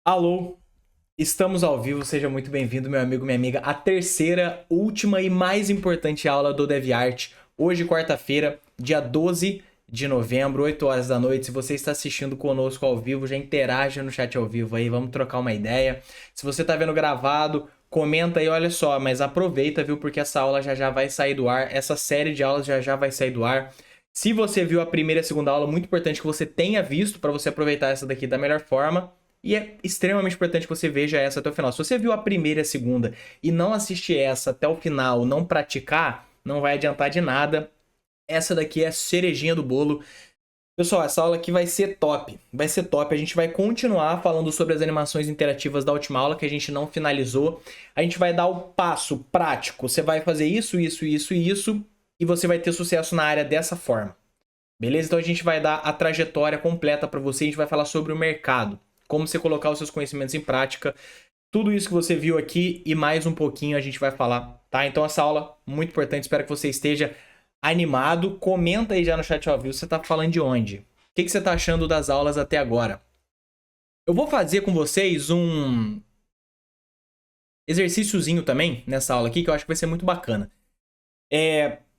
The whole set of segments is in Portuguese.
Alô, estamos ao vivo, seja muito bem-vindo, meu amigo, minha amiga, à terceira, última e mais importante aula do DeviArt. Hoje, quarta-feira, dia 12 de novembro, 8 horas da noite. Se você está assistindo conosco ao vivo, já interaja no chat ao vivo aí, vamos trocar uma ideia. Se você está vendo gravado, comenta aí, olha só, mas aproveita, viu, porque essa aula já vai sair do ar, essa série de aulas já vai sair do ar. Se você viu a primeira e a segunda aula, muito importante que você tenha visto para você aproveitar essa daqui da melhor forma. E é extremamente importante que você veja essa até o final. Se você viu a primeira e a segunda e não assistir essa até o final, não praticar, não vai adiantar de nada. Essa daqui é a cerejinha do bolo. Pessoal, essa aula aqui vai ser top. Vai ser top. A gente vai continuar falando sobre as animações interativas da última aula, que a gente não finalizou. A gente vai dar o passo prático. Você vai fazer isso, isso, isso e isso, e você vai ter sucesso na área dessa forma. Beleza? Então a gente vai dar a trajetória completa para você. A gente vai falar sobre o mercado. Como você colocar os seus conhecimentos em prática. Tudo isso que você viu aqui e mais um pouquinho a gente vai falar, tá? Então essa aula, muito importante, espero que você esteja animado. Comenta aí já no chat ao vivo, você tá falando de onde? O que você tá achando das aulas até agora? Eu vou fazer com vocês um exercíciozinho também nessa aula aqui, que eu acho que vai ser muito bacana.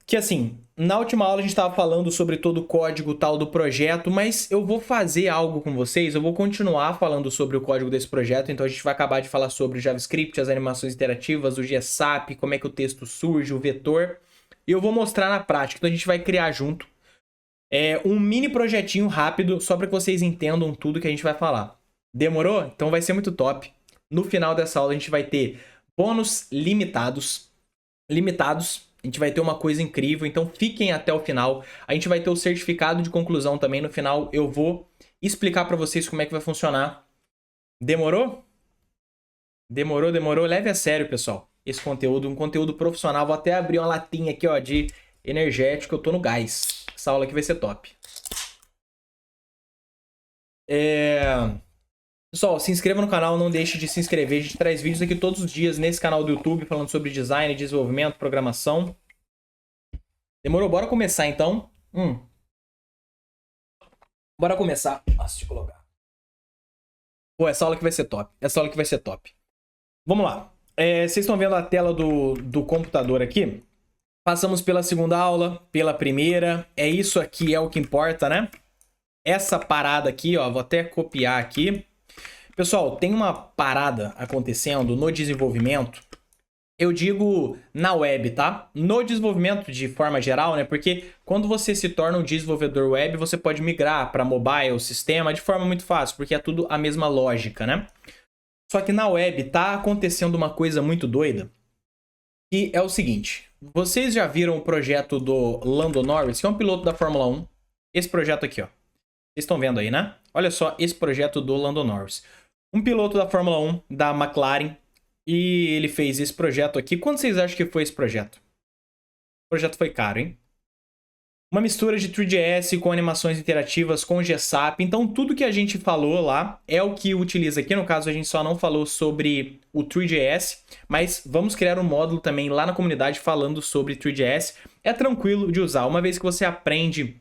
Que assim, na última aula a gente estava falando sobre todo o código tal do projeto, mas eu vou fazer algo com vocês, eu vou continuar falando sobre o código desse projeto, então a gente vai acabar de falar sobre o JavaScript, as animações interativas, o GSAP, como é que o texto surge, o vetor, e eu vou mostrar na prática, então a gente vai criar junto um mini projetinho rápido, só para que vocês entendam tudo que a gente vai falar. Demorou? Então vai ser muito top. No final dessa aula a gente vai ter bônus limitados, a gente vai ter uma coisa incrível, então fiquem até o final. A gente vai ter o certificado de conclusão também no final. Eu vou explicar para vocês como é que vai funcionar. Demorou? Demorou. Leve a sério, pessoal, esse conteúdo, um conteúdo profissional. Vou até abrir uma latinha aqui, ó, de energético. Eu tô no gás. Essa aula aqui vai ser top. Pessoal, se inscreva no canal, não deixe de se inscrever. A gente traz vídeos aqui todos os dias nesse canal do YouTube, falando sobre design, desenvolvimento, programação. Demorou? Bora começar, então. Bora começar. Nossa, deixa eu colocar. Pô, essa aula aqui vai ser top. Vamos lá. Vocês estão vendo a tela do computador aqui? Passamos pela segunda aula, pela primeira. Isso aqui é o que importa, né? Essa parada aqui, ó, vou até copiar aqui. Pessoal, tem uma parada acontecendo no desenvolvimento, eu digo na web, tá? No desenvolvimento de forma geral, né? Porque quando você se torna um desenvolvedor web, você pode migrar para mobile, sistema, de forma muito fácil, porque é tudo a mesma lógica, né? Só que na web tá acontecendo uma coisa muito doida, que é o seguinte. Vocês já viram o projeto do Lando Norris, que é um piloto da Fórmula 1? Esse projeto aqui, ó. Vocês estão vendo aí, né? Olha só esse projeto do Lando Norris. Um piloto da Fórmula 1, da McLaren, e ele fez esse projeto aqui. Quanto vocês acham que foi esse projeto? O projeto foi caro, hein? Uma mistura de 3DS com animações interativas, com GSAP. Então, tudo que a gente falou lá é o que utiliza aqui. No caso, a gente só não falou sobre o 3DS, mas vamos criar um módulo também lá na comunidade falando sobre 3DS. É tranquilo de usar. Uma vez que você aprende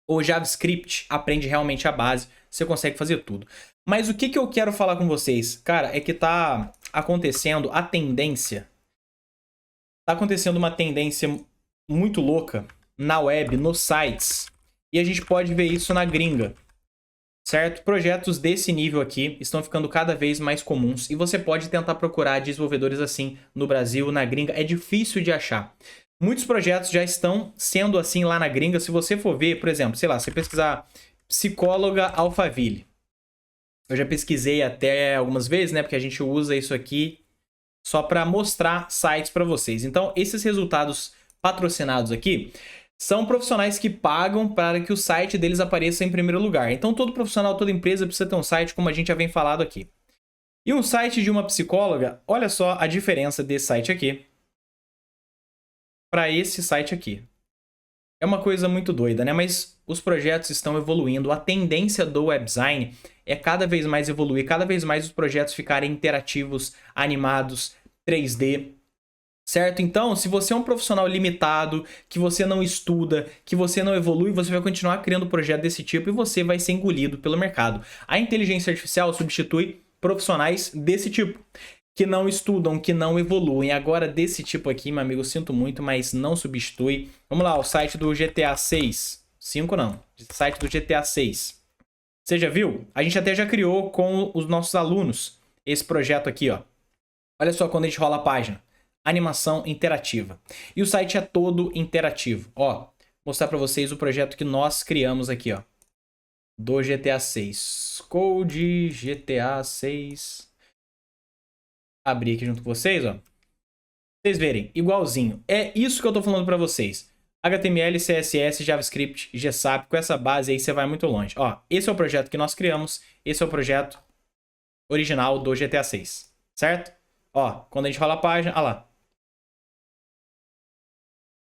o JavaScript, aprende realmente a base, você consegue fazer tudo. Mas o que eu quero falar com vocês? Cara, é que tá acontecendo a tendência. Tá acontecendo uma tendência muito louca na web, nos sites. E a gente pode ver isso na gringa. Certo? Projetos desse nível aqui estão ficando cada vez mais comuns. E você pode tentar procurar desenvolvedores assim no Brasil, na gringa. É difícil de achar. Muitos projetos já estão sendo assim lá na gringa. Se você for ver, por exemplo, sei lá, você pesquisar psicóloga Alphaville. Eu já pesquisei até algumas vezes, né? Porque a gente usa isso aqui só para mostrar sites para vocês. Então, esses resultados patrocinados aqui são profissionais que pagam para que o site deles apareça em primeiro lugar. Então, todo profissional, toda empresa precisa ter um site, como a gente já vem falado aqui. E um site de uma psicóloga, olha só a diferença desse site aqui para esse site aqui. É uma coisa muito doida, né? Mas os projetos estão evoluindo. A tendência do web design é cada vez mais evoluir, cada vez mais os projetos ficarem interativos, animados, 3D, certo? Então, se você é um profissional limitado, que você não estuda, que você não evolui, você vai continuar criando projeto desse tipo e você vai ser engolido pelo mercado. A inteligência artificial substitui profissionais desse tipo, que não estudam, que não evoluem. Agora, desse tipo aqui, meu amigo, eu sinto muito, mas não substitui. Vamos lá, o site do GTA 6. 5 não, o site do GTA 6. Você já viu? A gente até já criou com os nossos alunos esse projeto aqui, ó. Olha só quando a gente rola a página. Animação interativa. E o site é todo interativo. Ó, mostrar pra vocês o projeto que nós criamos aqui, ó. Do GTA 6. Code GTA 6. Abrir aqui junto com vocês, ó. Vocês verem, igualzinho. É isso que eu tô falando pra vocês. HTML, CSS, JavaScript, GSAP, com essa base aí você vai muito longe. Ó, esse é o projeto que nós criamos, esse é o projeto original do GTA 6, certo? Ó, quando a gente rola a página, ó lá.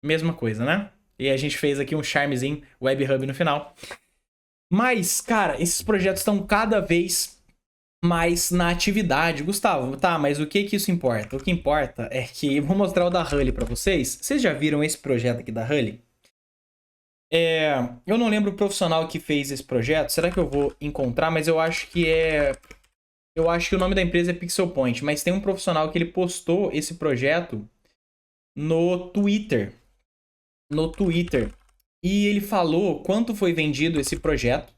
Mesma coisa, né? E a gente fez aqui um charmezinho, Web Hub no final. Mas, cara, esses projetos estão cada vez mais na atividade. Gustavo, tá, mas o que isso importa? O que importa é que... Vou mostrar o da Hully pra vocês. Vocês já viram esse projeto aqui da Hully? Eu não lembro o profissional que fez esse projeto. Será que eu vou encontrar? Mas eu acho que é... Eu acho que o nome da empresa é Pixel Point. Mas tem um profissional que ele postou esse projeto no Twitter. No Twitter. E ele falou quanto foi vendido esse projeto.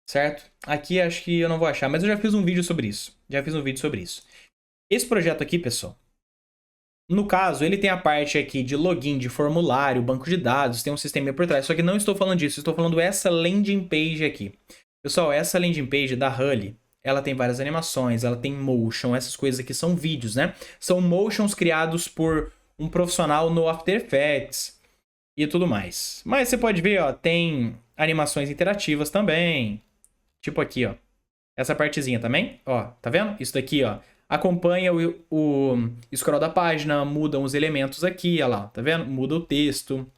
Certo? Aqui acho que eu não vou achar, mas eu já fiz um vídeo sobre isso. Esse projeto aqui, pessoal, no caso, ele tem a parte aqui de login, de formulário, banco de dados, tem um sistema por trás. Só que não estou falando disso, estou falando essa landing page aqui. Pessoal, essa landing page da Hully, ela tem várias animações, ela tem motion, essas coisas aqui são vídeos, né? São motions criados por um profissional no After Effects e tudo mais. Mas você pode ver, ó, tem animações interativas também. Tipo aqui, ó. Essa partezinha também, ó. Tá vendo? Isso daqui, ó. Acompanha o scroll da página, mudam os elementos aqui, ó lá. Tá vendo? Muda o texto.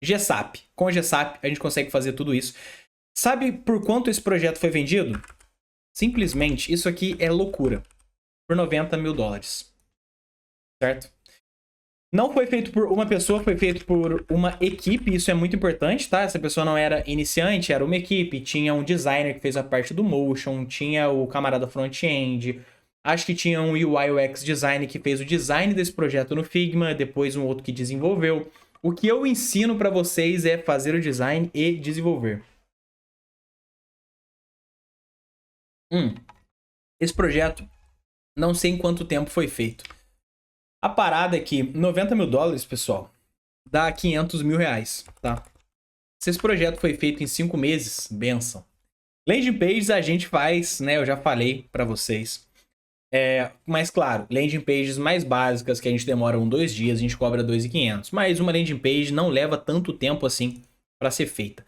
GSAP. Com o GSAP a gente consegue fazer tudo isso. Sabe por quanto esse projeto foi vendido? Simplesmente, isso aqui é loucura. Por 90 mil dólares. Certo? Não foi feito por uma pessoa, foi feito por uma equipe, isso é muito importante, tá? Essa pessoa não era iniciante, era uma equipe, tinha um designer que fez a parte do motion, tinha o camarada front-end, acho que tinha um UI UX design que fez o design desse projeto no Figma, depois um outro que desenvolveu. O que eu ensino pra vocês é fazer o design e desenvolver. Esse projeto, não sei em quanto tempo foi feito. A parada é que 90 mil dólares, pessoal, dá 500 mil reais, tá? Se esse projeto foi feito em 5 meses, benção. Landing pages a gente faz, né? Eu já falei pra vocês. Mas claro, landing pages mais básicas que a gente demora 2 dias, a gente cobra 2.500. Mas uma landing page não leva tanto tempo assim pra ser feita.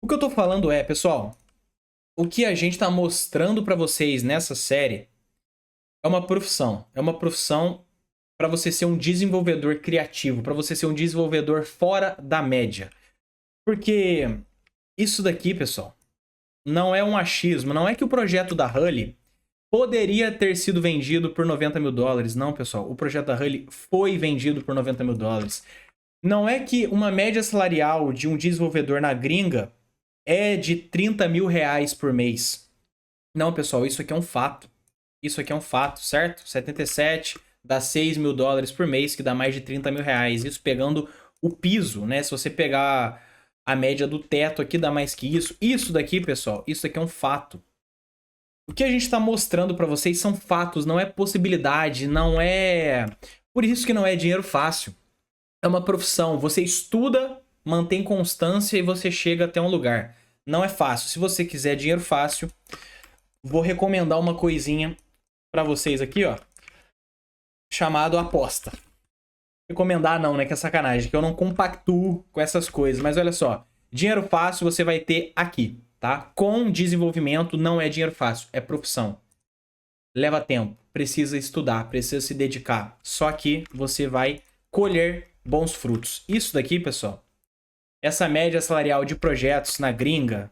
O que eu tô falando é, pessoal, o que a gente tá mostrando pra vocês nessa série é uma profissão. É uma profissão para você ser um desenvolvedor criativo, para você ser um desenvolvedor fora da média. Porque isso daqui, pessoal, não é um achismo, não é que o projeto da Hully poderia ter sido vendido por 90 mil dólares. Não, pessoal, o projeto da Hully foi vendido por 90 mil dólares. Não é que uma média salarial de um desenvolvedor na gringa é de 30 mil reais por mês. Não, pessoal, isso aqui é um fato. Isso aqui é um fato, certo? 77 dá 6 mil dólares por mês, que dá mais de 30 mil reais. Isso pegando o piso, né? Se você pegar a média do teto aqui, dá mais que isso. Isso daqui, pessoal, isso aqui é um fato. O que a gente está mostrando para vocês são fatos, não é possibilidade, não é... Por isso que não é dinheiro fácil. É uma profissão. Você estuda, mantém constância e você chega até um lugar. Não é fácil. Se você quiser dinheiro fácil, vou recomendar uma coisinha para vocês aqui, ó. Chamado aposta. Recomendar não, né? Que é sacanagem. Que eu não compactuo com essas coisas. Mas olha só. Dinheiro fácil você vai ter aqui, tá? Com desenvolvimento não é dinheiro fácil. É profissão. Leva tempo. Precisa estudar. Precisa se dedicar. Só que você vai colher bons frutos. Isso daqui, pessoal. Essa média salarial de projetos na gringa.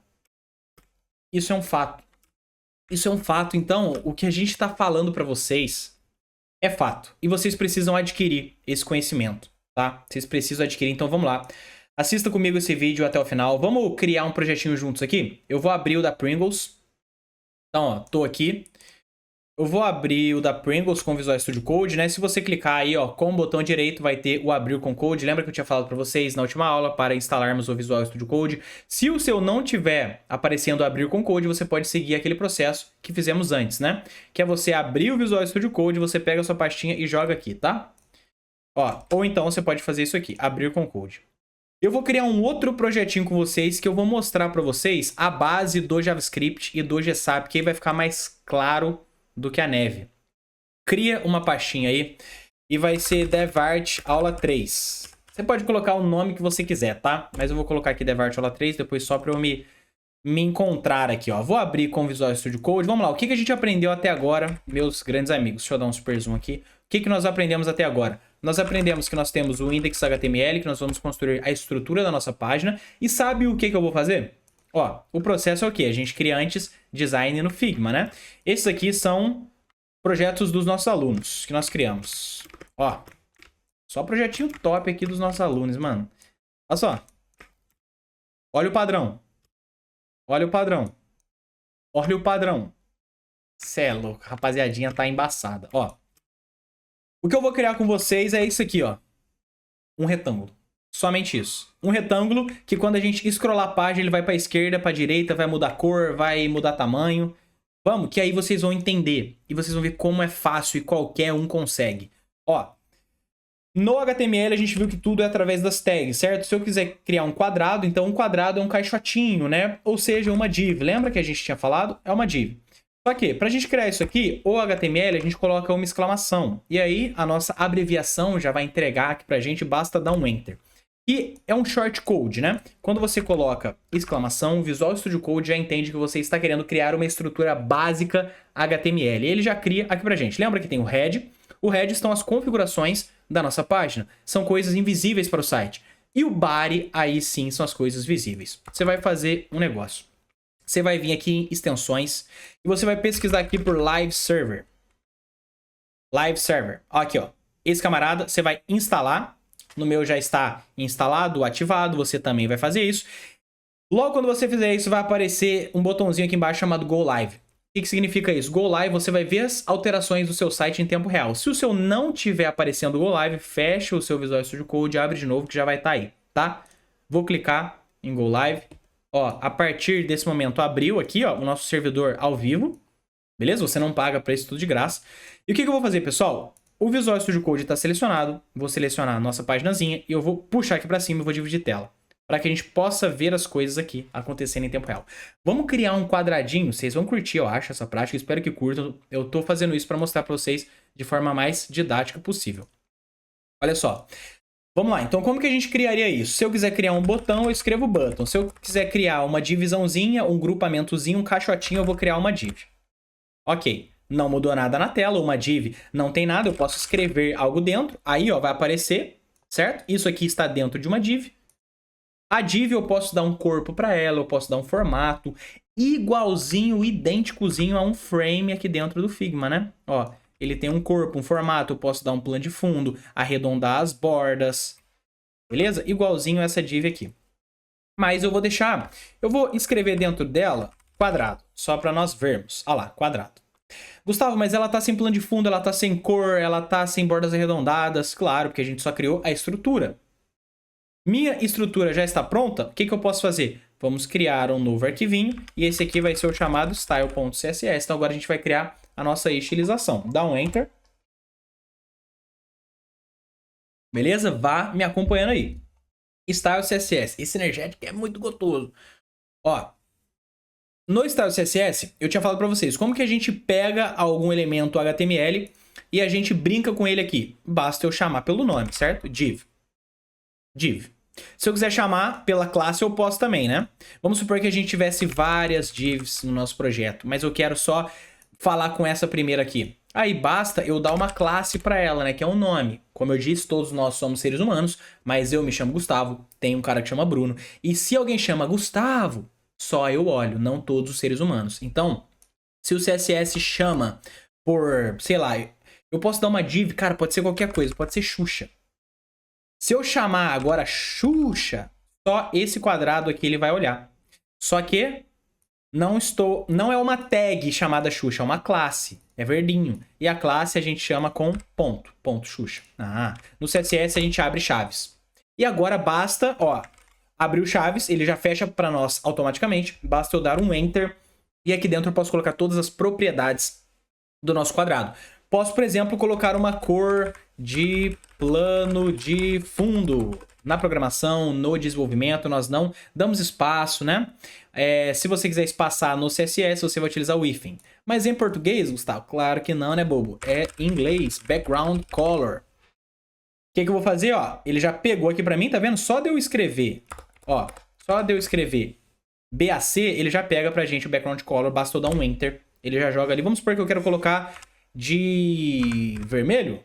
Isso é um fato. Isso é um fato. Então, o que a gente está falando para vocês... é fato. E vocês precisam adquirir esse conhecimento, tá? Vocês precisam adquirir, então vamos lá. Assista comigo esse vídeo até o final. Vamos criar um projetinho juntos aqui? Eu vou abrir o da Pringles, Então, ó, tô aqui. Eu vou abrir o da Pringles com o Visual Studio Code, né? Se você clicar aí, ó, com o botão direito, vai ter o abrir com code. Lembra que eu tinha falado para vocês na última aula para instalarmos o Visual Studio Code? Se o seu não tiver aparecendo abrir com code, você pode seguir aquele processo que fizemos antes, né? Que é você abrir o Visual Studio Code, você pega a sua pastinha e joga aqui, tá? Ó, ou então você pode fazer isso aqui, abrir com code. Eu vou criar um outro projetinho com vocês que eu vou mostrar para vocês a base do JavaScript e do GSAP, que aí vai ficar mais claro do que a neve. Cria uma pastinha aí e vai ser DevArt aula 3. Você pode colocar o nome que você quiser, tá? Mas eu vou colocar aqui DevArt aula 3, depois só para eu me encontrar aqui, ó. Vou abrir com o Visual Studio Code. Vamos lá, o que a gente aprendeu até agora, meus grandes amigos? Deixa eu dar um super zoom aqui. O que nós aprendemos até agora? Nós aprendemos que nós temos o index.html, que nós vamos construir a estrutura da nossa página. E sabe o que eu vou fazer? Ó, o processo é o quê? A gente cria antes design no Figma, né? Esses aqui são projetos dos nossos alunos que nós criamos. Ó, só projetinho top aqui dos nossos alunos, mano. Olha só. Olha o padrão. Olha o padrão. Olha o padrão. Cê é louco, rapaziadinha tá embaçada. Ó, o que eu vou criar com vocês é isso aqui, ó. Um retângulo. Somente isso. Um retângulo que quando a gente scrollar a página, ele vai para a esquerda, para a direita, vai mudar cor, vai mudar tamanho. Vamos, que aí vocês vão entender. E vocês vão ver como é fácil e qualquer um consegue. Ó, no HTML a gente viu que tudo é através das tags, certo? Se eu quiser criar um quadrado, então um quadrado é um caixotinho, né? Ou seja, uma div. Lembra que a gente tinha falado? É uma div. Só que, para a gente criar isso aqui, o HTML, a gente coloca uma exclamação. E aí, a nossa abreviação já vai entregar aqui pra gente, basta dar um Enter. E é um shortcode, né? Quando você coloca exclamação, o Visual Studio Code já entende que você está querendo criar uma estrutura básica HTML. Ele já cria aqui pra gente. Lembra que tem o head? O head estão as configurações da nossa página. São coisas invisíveis para o site. E o body, aí sim, são as coisas visíveis. Você vai fazer um negócio. Você vai vir aqui em extensões e você vai pesquisar aqui por Live Server. Live Server. Aqui, ó. Esse camarada, você vai instalar. No meu já está instalado, ativado. Você também vai fazer isso. Logo quando você fizer isso, vai aparecer um botãozinho aqui embaixo chamado Go Live. O que significa isso? Go Live, você vai ver as alterações do seu site em tempo real. Se o seu não tiver aparecendo Go Live, fecha o seu Visual Studio Code, abre de novo que já vai estar aí, tá? Vou clicar em Go Live. Ó, a partir desse momento abriu aqui, ó, o nosso servidor ao vivo. Beleza? Você não paga para isso tudo de graça. E o que eu vou fazer, pessoal? O Visual Studio Code está selecionado. Vou selecionar a nossa paginazinha e eu vou puxar aqui para cima e vou dividir tela. Para que a gente possa ver as coisas aqui acontecendo em tempo real. Vamos criar um quadradinho. Vocês vão curtir, eu acho, essa prática. Espero que curtam. Eu tô fazendo isso para mostrar para vocês de forma mais didática possível. Olha só. Vamos lá. Então, como que a gente criaria isso? Se eu quiser criar um botão, eu escrevo button. Se eu quiser criar uma divisãozinha, um grupamentozinho, um caixotinho, eu vou criar uma div. Ok. Não mudou nada na tela. Uma div não tem nada. Eu posso escrever algo dentro. Aí, ó, vai aparecer, certo? Isso aqui está dentro de uma div. A div eu posso dar um corpo para ela, eu posso dar um formato igualzinho, idênticozinho a um frame aqui dentro do Figma, né? Ó, ele tem um corpo, um formato, eu posso dar um plano de fundo, arredondar as bordas, beleza? Igualzinho essa div aqui. Mas eu vou deixar, eu vou escrever dentro dela quadrado, só para nós vermos. Olha lá, quadrado. Gustavo, mas ela tá sem plano de fundo, ela tá sem cor, ela tá sem bordas arredondadas. Claro, porque a gente só criou a estrutura. Minha estrutura já está pronta, o que eu posso fazer? Vamos criar um novo arquivinho, e esse aqui vai ser o chamado style.css. Então agora a gente vai criar a nossa estilização. Dá um Enter. Beleza? Vá me acompanhando aí. Style.css. Esse energético é muito gostoso. Ó, no Style.css, eu tinha falado para vocês, como que a gente pega algum elemento HTML e a gente brinca com ele aqui? Basta eu chamar pelo nome, certo? Div. Div. Se eu quiser chamar pela classe, eu posso também, né? Vamos supor que a gente tivesse várias divs no nosso projeto, mas eu quero só falar com essa primeira aqui. Aí basta eu dar uma classe para ela, né? Que é um nome. Como eu disse, todos nós somos seres humanos, mas eu me chamo Gustavo, tem um cara que chama Bruno. E se alguém chama Gustavo, só eu olho, não todos os seres humanos. Então, se o CSS chama por, sei lá, eu posso dar uma div, cara, pode ser qualquer coisa, pode ser Xuxa. Se eu chamar agora Xuxa, só esse quadrado aqui ele vai olhar. Só que Não é uma tag chamada Xuxa, é uma classe. É verdinho. E a classe a gente chama com ponto Xuxa. No CSS a gente abre chaves. E agora basta, ó, abrir o chaves, ele já fecha para nós automaticamente. Basta eu dar um Enter. E aqui dentro eu posso colocar todas as propriedades do nosso quadrado. Posso, por exemplo, colocar uma cor de plano de fundo. Na programação, no desenvolvimento, nós não damos espaço, né? Se você quiser espaçar no CSS, você vai utilizar o hífen. Mas em português, Gustavo? Claro que não, né, bobo? É em inglês, background color. O que eu vou fazer, ó? Ele já pegou aqui pra mim, tá vendo? Só de eu escrever, ó, só de eu escrever BAC, ele já pega pra gente o background color, basta eu dar um Enter. Ele já joga ali. Vamos supor que eu quero colocar de vermelho.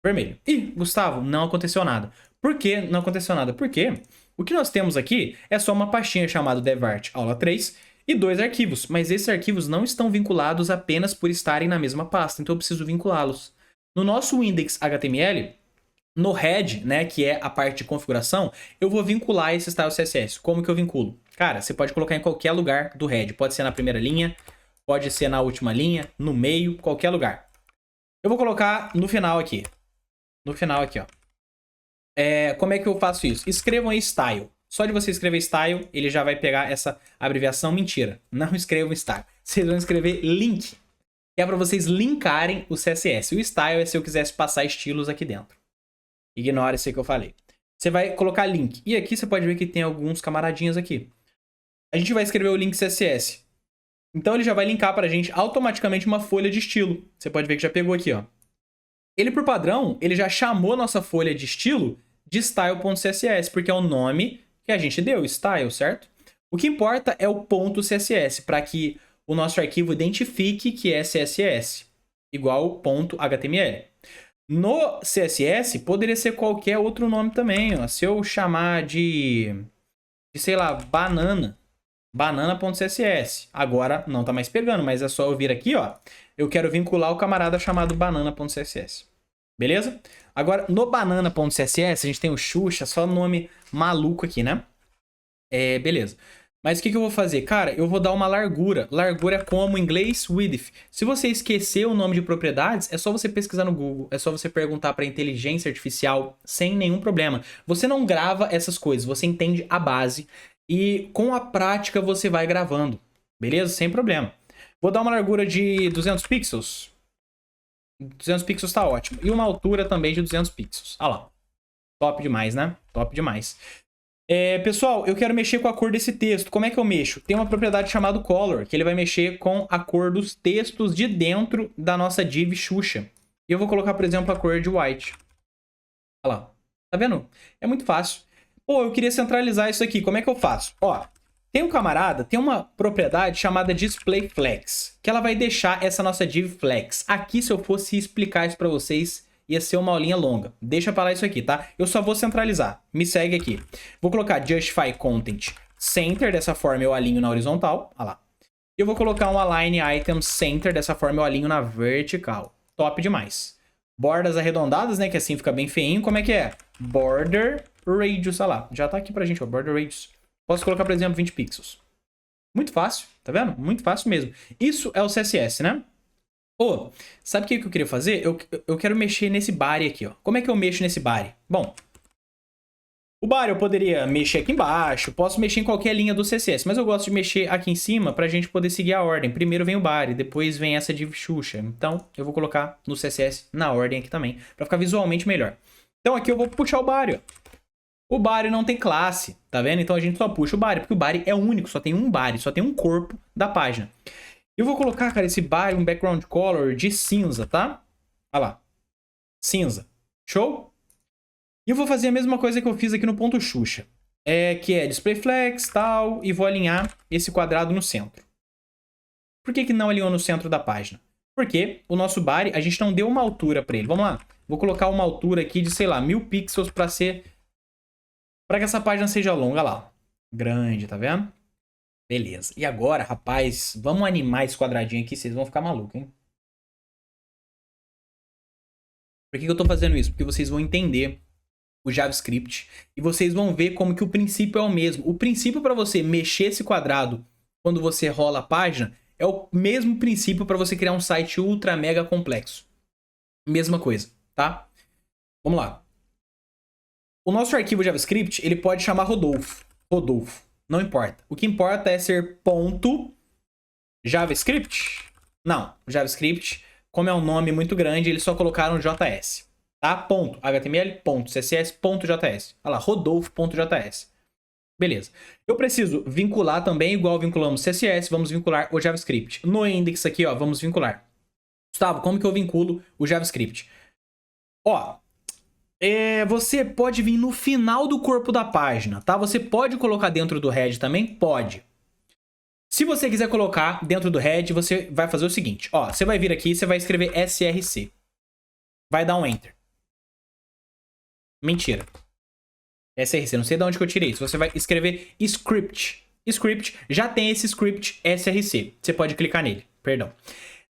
Vermelho. Ih, Gustavo, não aconteceu nada. Por que não aconteceu nada? Porque o que nós temos aqui é só uma pastinha chamada DevArt aula 3 e 2 arquivos, mas esses arquivos não estão vinculados apenas por estarem na mesma pasta, então eu preciso vinculá-los. No nosso index.html, no head, né, que é a parte de configuração, eu vou vincular esse style CSS. Como que eu vinculo? Cara, você pode colocar em qualquer lugar do head. Pode ser na primeira linha, pode ser na última linha, no meio, qualquer lugar. Eu vou colocar no final aqui. No final aqui, ó. Como é que eu faço isso? Escrevam aí style. Só de você escrever style, ele já vai pegar essa abreviação. Mentira. Não escrevam style. Vocês vão escrever link. Que é para vocês linkarem o CSS. O style é se eu quisesse passar estilos aqui dentro. Ignora isso aí que eu falei. Você vai colocar link. E aqui você pode ver que tem alguns camaradinhas aqui. A gente vai escrever o link CSS. Então ele já vai linkar pra gente automaticamente uma folha de estilo. Você pode ver que já pegou aqui, ó. Ele, por padrão, ele já chamou nossa folha de estilo de style.css, porque é o nome que a gente deu, style, certo? O que importa é o ponto .css, para que o nosso arquivo identifique que é CSS, igual ponto .html. No CSS, poderia ser qualquer outro nome também, ó. Se eu chamar de sei lá, banana.css. Agora não tá mais pegando, mas é só eu vir aqui, ó. Eu quero vincular o camarada chamado banana.css. Beleza? Agora, no banana.css, a gente tem o Xuxa, só nome maluco aqui, né? Beleza. Mas o que eu vou fazer? Cara, eu vou dar uma largura. Largura é como em inglês, width. Se você esquecer o nome de propriedades, é só você pesquisar no Google. É só você perguntar para inteligência artificial sem nenhum problema. Você não grava essas coisas, você entende a base. E com a prática você vai gravando. Beleza? Sem problema. Vou dar uma largura de 200 pixels. 200 pixels tá ótimo. E uma altura também de 200 pixels. Ah lá. Top demais, né? Top demais. Pessoal, eu quero mexer com a cor desse texto. Como é que eu mexo? Tem uma propriedade chamada color, que ele vai mexer com a cor dos textos de dentro da nossa div Xuxa. E eu vou colocar, por exemplo, a cor de white. Olha lá. Tá vendo? É muito fácil. Pô, eu queria centralizar isso aqui. Como é que eu faço? Ó, tem um camarada, tem uma propriedade chamada displayFlex, que ela vai deixar essa nossa div flex. Aqui, se eu fosse explicar isso pra vocês, ia ser uma aulinha longa. Deixa pra lá isso aqui, tá? Eu só vou centralizar. Me segue aqui. Vou colocar justify content center, dessa forma eu alinho na horizontal. Olha lá. Eu vou colocar um align item center, dessa forma eu alinho na vertical. Top demais. Bordas arredondadas, né? Que assim fica bem feinho. Como é que é? Border radius, olha lá. Já tá aqui pra gente, ó. Border radius. Posso colocar, por exemplo, 20 pixels. Muito fácil, tá vendo? Muito fácil mesmo. Isso é o CSS, né? Pô, sabe o que eu queria fazer? Eu quero mexer nesse body aqui, ó. Como é que eu mexo nesse body? Bom, o body eu poderia mexer aqui embaixo, posso mexer em qualquer linha do CSS, mas eu gosto de mexer aqui em cima pra gente poder seguir a ordem. Primeiro vem o body, depois vem essa div Xuxa. Então, eu vou colocar no CSS na ordem aqui também, pra ficar visualmente melhor. Então aqui eu vou puxar o body, ó. O body não tem classe, tá vendo? Então a gente só puxa o body, porque o body é único, só tem um body, só tem um corpo da página. Eu vou colocar, cara, esse body, um background color de cinza, tá? Olha lá. Cinza. Show? E eu vou fazer a mesma coisa que eu fiz aqui no ponto Xuxa. Que é display flex, tal, e vou alinhar esse quadrado no centro. Por que não alinhou no centro da página? Porque o nosso body, a gente não deu uma altura pra ele. Vamos lá. Vou colocar uma altura aqui de, sei lá, 1000 pixels pra que essa página seja longa. Olha lá. Grande, tá vendo? Beleza. E agora, rapaz, vamos animar esse quadradinho aqui, vocês vão ficar malucos, hein? Por que eu tô fazendo isso? Porque vocês vão entender o JavaScript, e vocês vão ver como que o princípio é o mesmo. O princípio para você mexer esse quadrado quando você rola a página é o mesmo princípio para você criar um site ultra mega complexo. Mesma coisa, tá? Vamos lá. O nosso arquivo JavaScript, ele pode chamar Rodolfo. Rodolfo, não importa. O que importa é ser ponto JavaScript. Não, JavaScript, como é um nome muito grande, eles só colocaram JS. Tá? Ponto HTML, ponto CSS, ponto JS. Olha lá, Rodolfo.js. Beleza. Eu preciso vincular também, igual vinculamos CSS, vamos vincular o JavaScript. No index aqui, ó, vamos vincular. Gustavo, como que eu vinculo o JavaScript? Ó, você pode vir no final do corpo da página, tá? Você pode colocar dentro do head também? Pode. Se você quiser colocar dentro do head, você vai fazer o seguinte. Ó, você vai vir aqui, você vai escrever src. Vai dar um enter. Mentira. src, não sei de onde que eu tirei isso. Você vai escrever script. Script, já tem esse script src. Você pode clicar nele, perdão.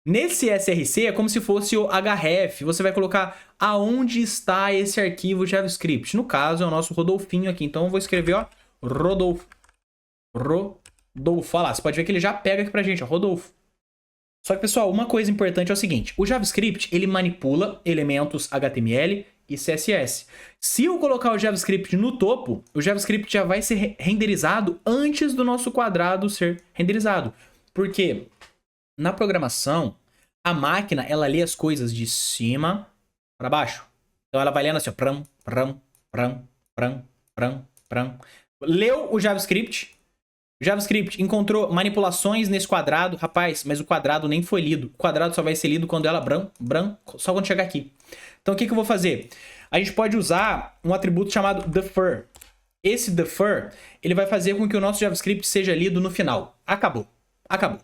Nesse src é como se fosse o href. Você vai colocar aonde está esse arquivo JavaScript. No caso, é o nosso Rodolfinho aqui. Então eu vou escrever, ó, Rodolfo. Rodolfo. Olha lá, você pode ver que ele já pega aqui pra gente, ó, Rodolfo. Só que, pessoal, uma coisa importante é o seguinte. O JavaScript, ele manipula elementos HTML e CSS. Se eu colocar o JavaScript no topo, o JavaScript já vai ser renderizado antes do nosso quadrado ser renderizado. Porque na programação, a máquina, ela lê as coisas de cima para baixo. Então ela vai lendo assim, ó, pram, pram, pram, pram, pram, pram. Leu o JavaScript. O JavaScript encontrou manipulações nesse quadrado. Rapaz, mas o quadrado nem foi lido. O quadrado só vai ser lido quando ela só quando chegar aqui. Então o que eu vou fazer? A gente pode usar um atributo chamado defer. Esse defer, ele vai fazer com que o nosso JavaScript seja lido no final. Acabou. Acabou.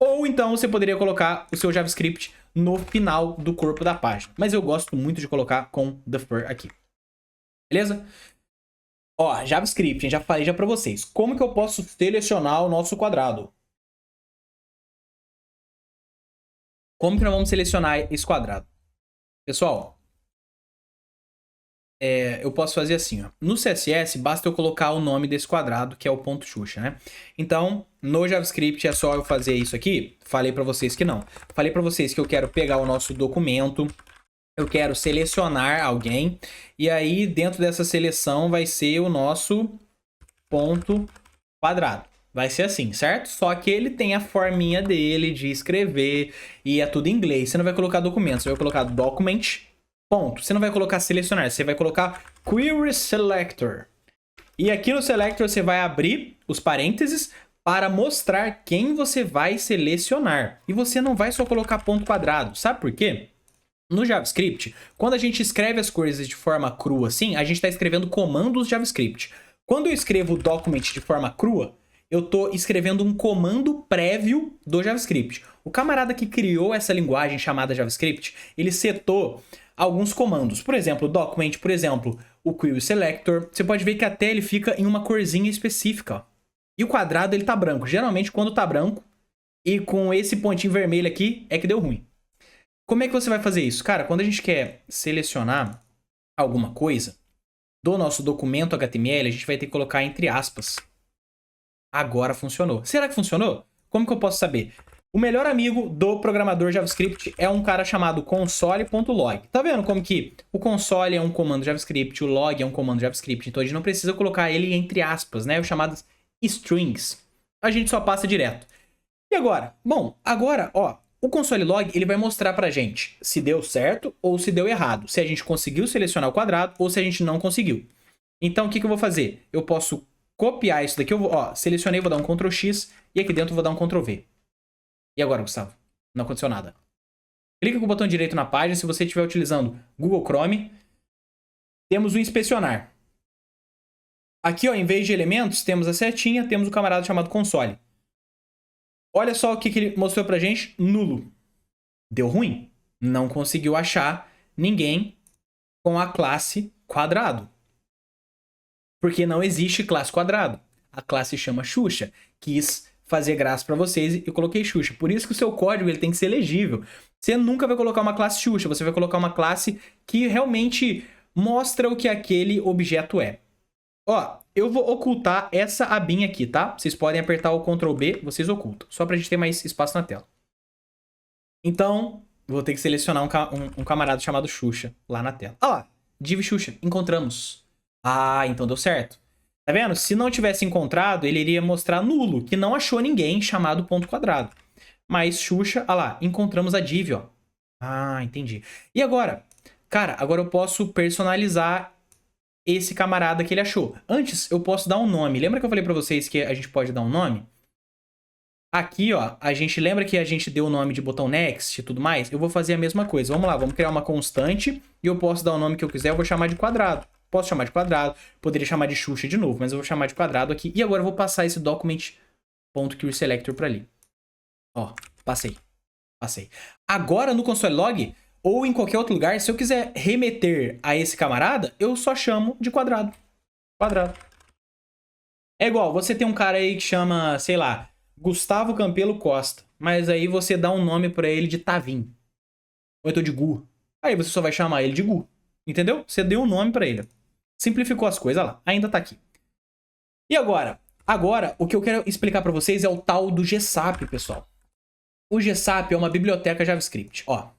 Ou então você poderia colocar o seu JavaScript no final do corpo da página. Mas eu gosto muito de colocar com defer aqui. Beleza? Ó, JavaScript, já falei já para vocês. Como que eu posso selecionar o nosso quadrado? Como que nós vamos selecionar esse quadrado? Pessoal, eu posso fazer assim, ó. No CSS, basta eu colocar o nome desse quadrado, que é o ponto Xuxa, né? Então, no JavaScript é só eu fazer isso aqui. Falei para vocês que não. Falei para vocês que eu quero pegar o nosso documento, eu quero selecionar alguém, e aí dentro dessa seleção vai ser o nosso ponto quadrado. Vai ser assim, certo? Só que ele tem a forminha dele de escrever e é tudo em inglês. Você não vai colocar documento, você vai colocar document, ponto. Você não vai colocar selecionar, você vai colocar query selector. E aqui no selector você vai abrir os parênteses para mostrar quem você vai selecionar. E você não vai só colocar ponto quadrado. Sabe por quê? No JavaScript, quando a gente escreve as coisas de forma crua assim, a gente está escrevendo comandos JavaScript. Quando eu escrevo o document de forma crua, eu estou escrevendo um comando prévio do JavaScript. O camarada que criou essa linguagem chamada JavaScript, ele setou alguns comandos. Por exemplo, o document, por exemplo, o query selector. Você pode ver que até ele fica em uma corzinha específica. Ó. E o quadrado, ele tá branco. Geralmente, quando tá branco e com esse pontinho vermelho aqui, é que deu ruim. Como é que você vai fazer isso? Cara, quando a gente quer selecionar alguma coisa do nosso documento HTML, a gente vai ter que colocar entre aspas. Agora funcionou. Será que funcionou? Como que eu posso saber? O melhor amigo do programador JavaScript é um cara chamado console.log. Tá vendo como que o console é um comando JavaScript, o log é um comando JavaScript, então a gente não precisa colocar ele entre aspas, né? Os chamados strings. A gente só passa direto. E agora? Bom, agora, ó, o console log ele vai mostrar pra gente se deu certo ou se deu errado. Se a gente conseguiu selecionar o quadrado ou se a gente não conseguiu. Então o que eu vou fazer? Eu posso copiar isso daqui, eu vou, ó, selecionei, vou dar um Ctrl X e aqui dentro eu vou dar um Ctrl V. E agora, Gustavo? Não aconteceu nada. Clica com o botão direito na página, se você estiver utilizando Google Chrome, temos o inspecionar. Aqui, ó, em vez de elementos, temos a setinha, temos o camarada chamado console. Olha só o que ele mostrou pra gente, nulo. Deu ruim. Não conseguiu achar ninguém com a classe quadrado. Porque não existe classe quadrado. A classe chama Xuxa. Quis fazer graça para vocês e eu coloquei Xuxa. Por isso que o seu código ele tem que ser legível. Você nunca vai colocar uma classe Xuxa. Você vai colocar uma classe que realmente mostra o que aquele objeto é. Ó, eu vou ocultar essa abinha aqui, tá? Vocês podem apertar o Ctrl B, vocês ocultam. Só pra gente ter mais espaço na tela. Então, vou ter que selecionar um camarada chamado Xuxa lá na tela. Ó lá, Div Xuxa, encontramos. Ah, então deu certo. Tá vendo? Se não tivesse encontrado, ele iria mostrar nulo, que não achou ninguém chamado ponto quadrado. Mas Xuxa, olha lá, encontramos a div, ó. Ah, entendi. E agora? Cara, agora eu posso personalizar esse camarada que ele achou. Antes, eu posso dar um nome. Lembra que eu falei pra vocês que a gente pode dar um nome? Aqui, ó, a gente lembra que a gente deu o nome de botão next e tudo mais? Eu vou fazer a mesma coisa. Vamos lá, vamos criar uma constante e eu posso dar o nome que eu quiser. Eu vou chamar de quadrado. Posso chamar de quadrado, poderia chamar de Xuxa de novo, mas eu vou chamar de quadrado aqui. E agora eu vou passar esse document.querySelector pra ali. Ó, passei. Passei. Agora no console log, ou em qualquer outro lugar, se eu quiser remeter a esse camarada, eu só chamo de quadrado. Quadrado. É igual, você tem um cara aí que chama, sei lá, Gustavo Campelo Costa. Mas aí você dá um nome pra ele de Tavim. Ou então de Gu. Aí você só vai chamar ele de Gu. Entendeu? Você deu um nome pra ele. Simplificou as coisas, olha lá. Ainda tá aqui. E agora? Agora, o que eu quero explicar pra vocês é o tal do GSAP, pessoal. O GSAP é uma biblioteca JavaScript. Ó,